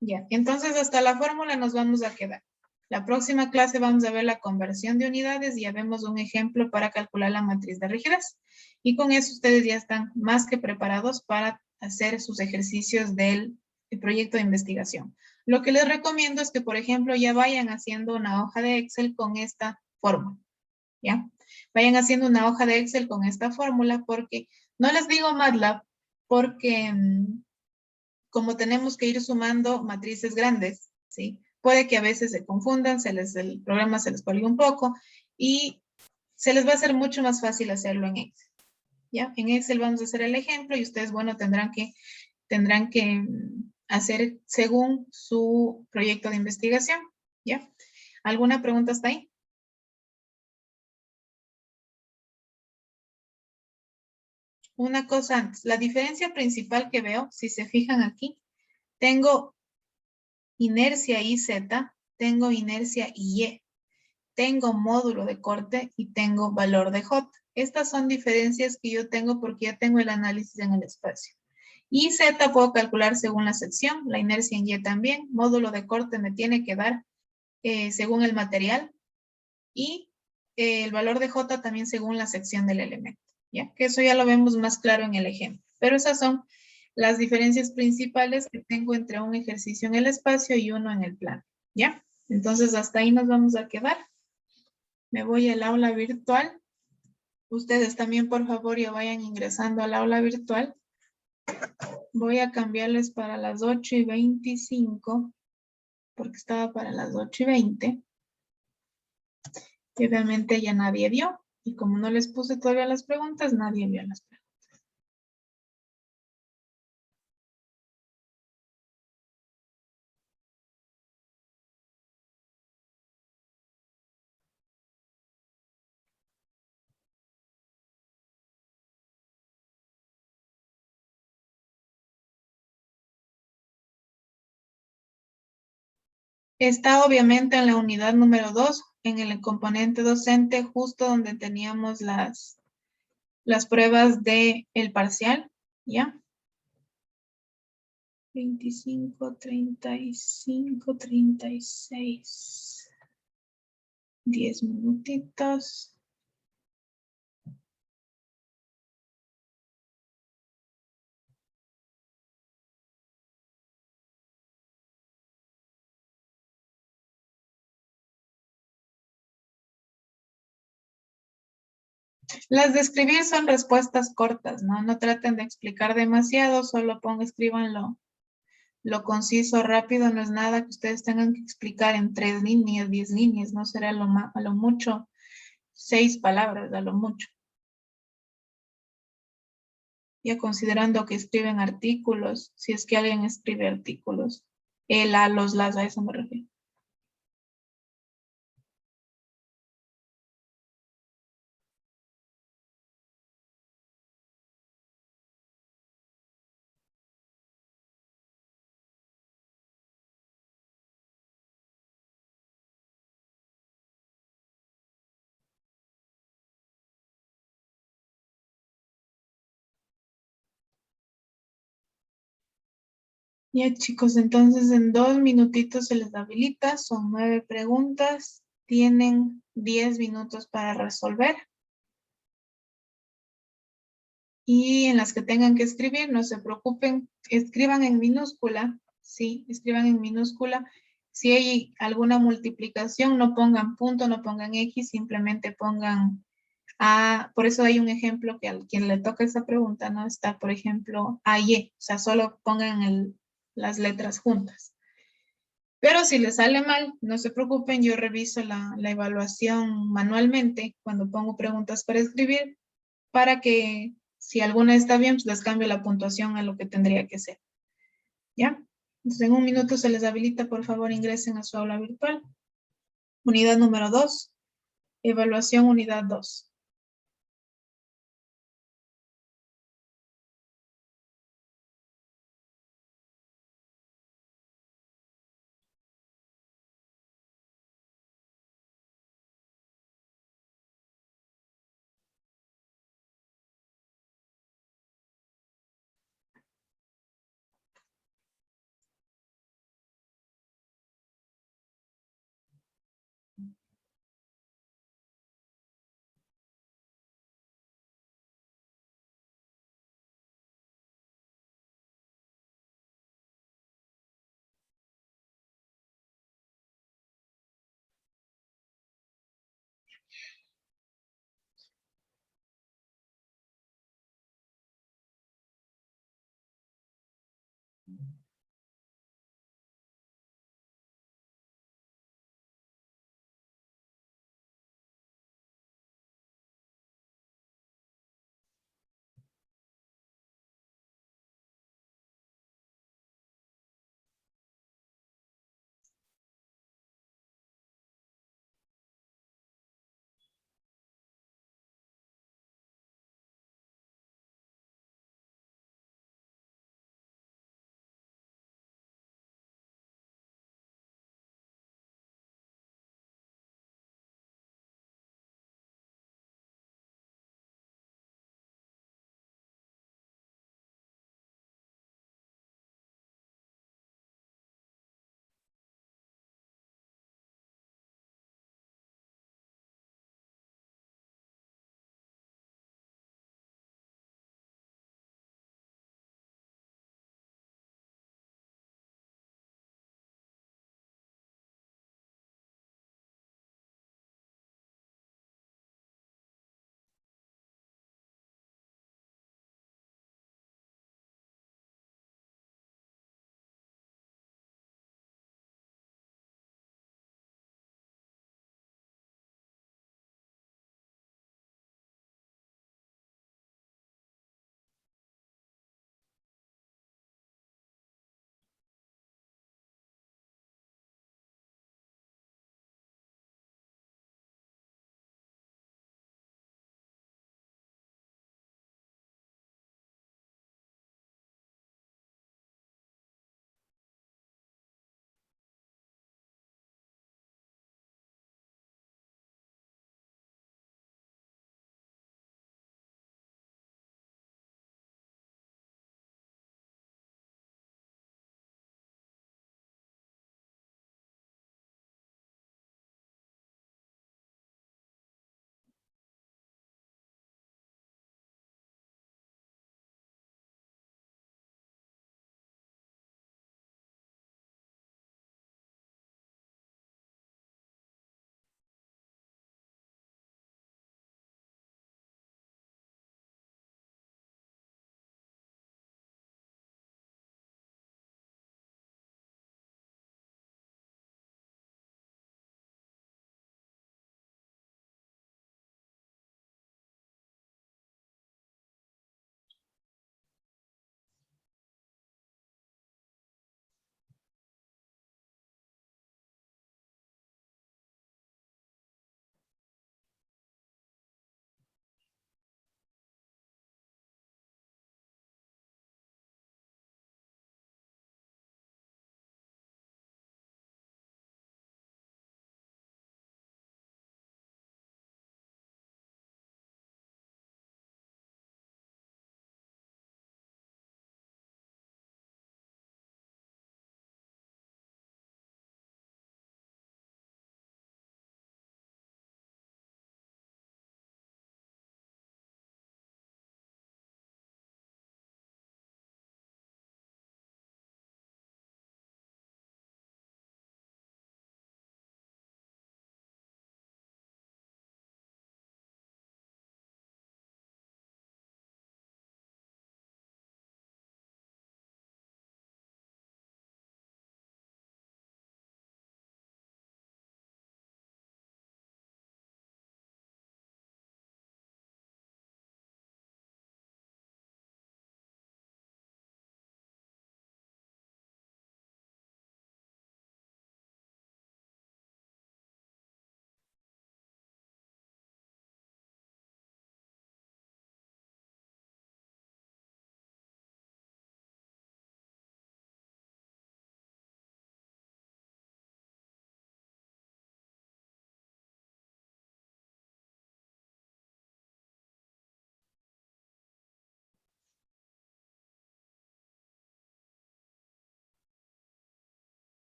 Ya, entonces hasta la fórmula nos vamos a quedar. La próxima clase vamos a ver la conversión de unidades y ya vemos un ejemplo para calcular la matriz de rigidez. Y con eso ustedes ya están más que preparados para hacer sus ejercicios del proyecto de investigación. Lo que les recomiendo es que, por ejemplo, ya vayan haciendo una hoja de Excel con esta fórmula, ¿ya? Vayan haciendo una hoja de Excel con esta fórmula porque, no les digo MATLAB, porque como tenemos que ir sumando matrices grandes, ¿sí? Puede que a veces se confundan, el programa se les cuelgue un poco y se les va a hacer mucho más fácil hacerlo en Excel, ¿ya? En Excel vamos a hacer el ejemplo y ustedes, bueno, tendrán que hacer según su proyecto de investigación, ¿ya? ¿Alguna pregunta hasta ahí? Una cosa antes, la diferencia principal que veo, si se fijan aquí, tengo inercia IZ, tengo inercia Y, tengo módulo de corte y tengo valor de J. Estas son diferencias que yo tengo porque ya tengo el análisis en el espacio. Y Z puedo calcular según la sección, la inercia en Y también, módulo de corte me tiene que dar según el material y el valor de J también según la sección del elemento, ¿ya? Que eso ya lo vemos más claro en el ejemplo. Pero esas son las diferencias principales que tengo entre un ejercicio en el espacio y uno en el plano, ¿ya? Entonces hasta ahí nos vamos a quedar. Me voy al aula virtual. Ustedes también, por favor, ya vayan ingresando al aula virtual. Voy a cambiarles para las 8:25, porque estaba para las 8:20. Y obviamente ya nadie vio. Y como no les puse todavía las preguntas, nadie vio las preguntas. Está obviamente en la unidad número 2, en el componente docente, justo donde teníamos las pruebas del parcial, ¿ya? 25, 35, 36. 10 minutitos. Las de escribir son respuestas cortas, ¿no? No traten de explicar demasiado, solo escríbanlo lo conciso, rápido, no es nada que ustedes tengan que explicar en 3 líneas, 10 líneas, no será a lo mucho 6 palabras, a lo mucho. Ya considerando que escriben artículos, si es que alguien escribe artículos, el, a, los, las, a eso me refiero. Ya chicos, entonces en 2 minutitos se les habilita, son 9 preguntas, tienen 10 minutos para resolver. Y en las que tengan que escribir, no se preocupen, escriban en minúscula, sí, escriban en minúscula. Si hay alguna multiplicación, no pongan punto, no pongan X, simplemente pongan A. Por eso hay un ejemplo que a quien le toca esa pregunta, ¿no? Está, por ejemplo, A y E, o sea, solo pongan las letras juntas. Pero si les sale mal, no se preocupen, yo reviso la evaluación manualmente cuando pongo preguntas para escribir, para que si alguna está bien, pues les cambio la puntuación a lo que tendría que ser. ¿Ya? Entonces en un minuto se les habilita, por favor ingresen a su aula virtual. Unidad número 2, evaluación unidad 2.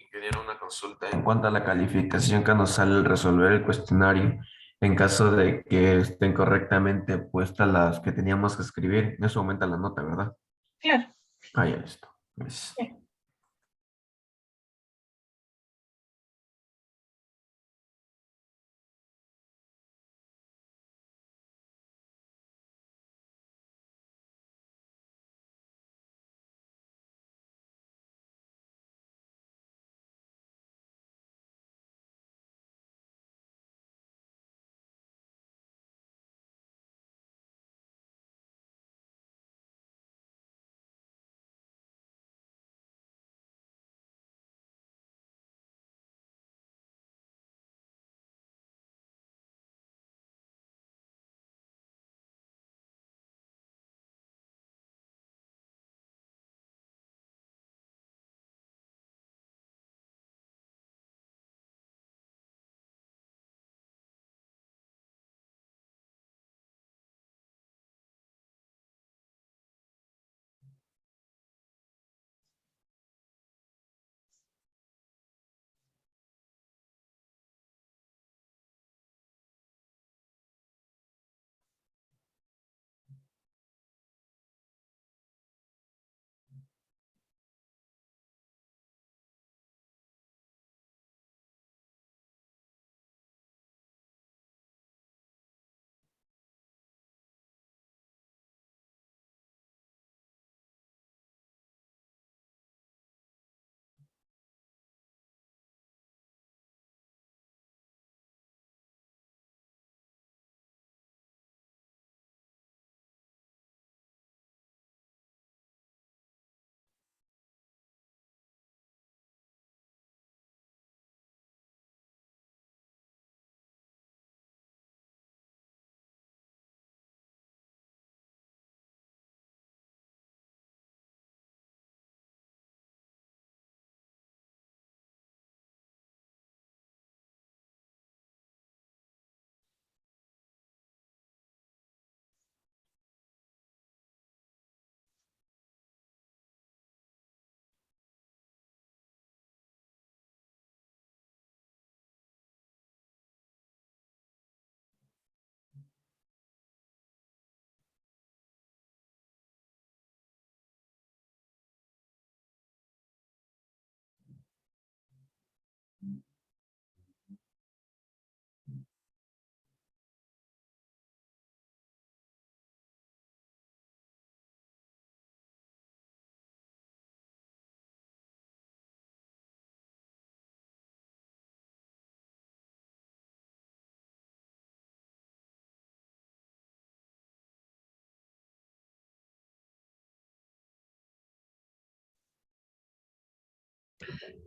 Ingeniero, una consulta en cuanto a la calificación que nos sale al resolver el cuestionario. En caso de que estén correctamente puestas las que teníamos que escribir, eso aumenta la nota, ¿verdad? Claro. Ah, ya listo. Gracias.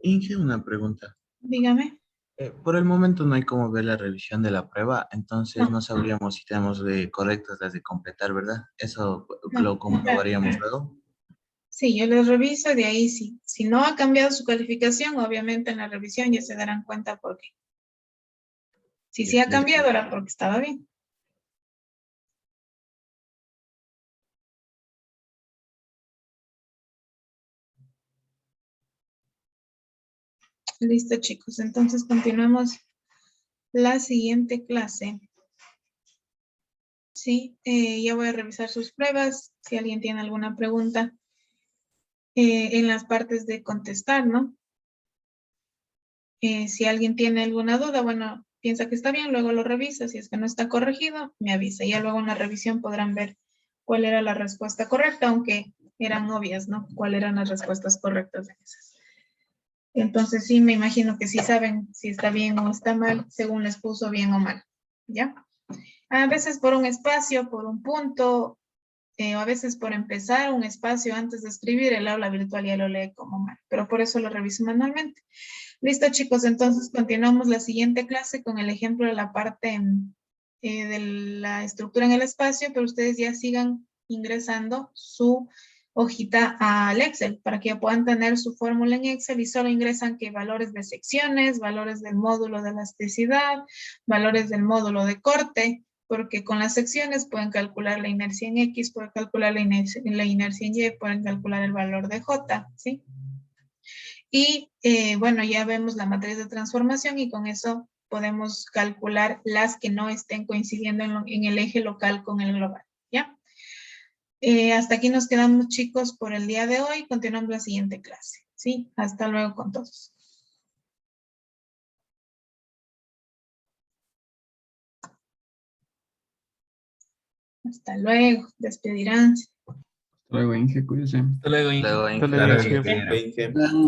Inge, una pregunta. Dígame. Por el momento no hay cómo ver la revisión de la prueba, entonces No. no sabríamos si tenemos correctas las de completar, ¿verdad? Eso No, lo claro. comprobaríamos luego. Sí, yo les reviso, de ahí sí. Si no ha cambiado su calificación, obviamente en la revisión ya se darán cuenta por qué. Si sí ha cambiado era porque estaba bien. Listo, chicos. Entonces continuamos la siguiente clase. Sí, ya voy a revisar sus pruebas. Si alguien tiene alguna pregunta en las partes de contestar, ¿no? Si alguien tiene alguna duda, bueno, piensa que está bien, luego lo revisa. Si es que no está corregido, me avisa. Ya luego en la revisión podrán ver cuál era la respuesta correcta, aunque eran obvias, ¿no? ¿Cuáles eran las respuestas correctas de esas? Entonces sí, me imagino que sí saben si está bien o está mal, según les puso bien o mal, ¿ya? A veces por un espacio, por un punto, o a veces por empezar un espacio antes de escribir, el aula virtual ya lo lee como mal, pero por eso lo reviso manualmente. Listo, chicos, entonces continuamos la siguiente clase con el ejemplo de la parte de la estructura en el espacio, pero ustedes ya sigan ingresando su hojita al Excel para que puedan tener su fórmula en Excel y solo ingresan que valores de secciones, valores del módulo de elasticidad, valores del módulo de corte, porque con las secciones pueden calcular la inercia en X, pueden calcular la inercia en Y, pueden calcular el valor de J, ¿sí? Y bueno, ya vemos la matriz de transformación y con eso podemos calcular las que no estén coincidiendo en el eje local con el global, ¿ya? Hasta aquí nos quedamos, chicos, por el día de hoy. Continuamos la siguiente clase, ¿sí? Hasta luego con todos. Hasta luego, despedirán. Hasta luego, Inge, cuídese. Hasta luego, Inge. Claro, Inge.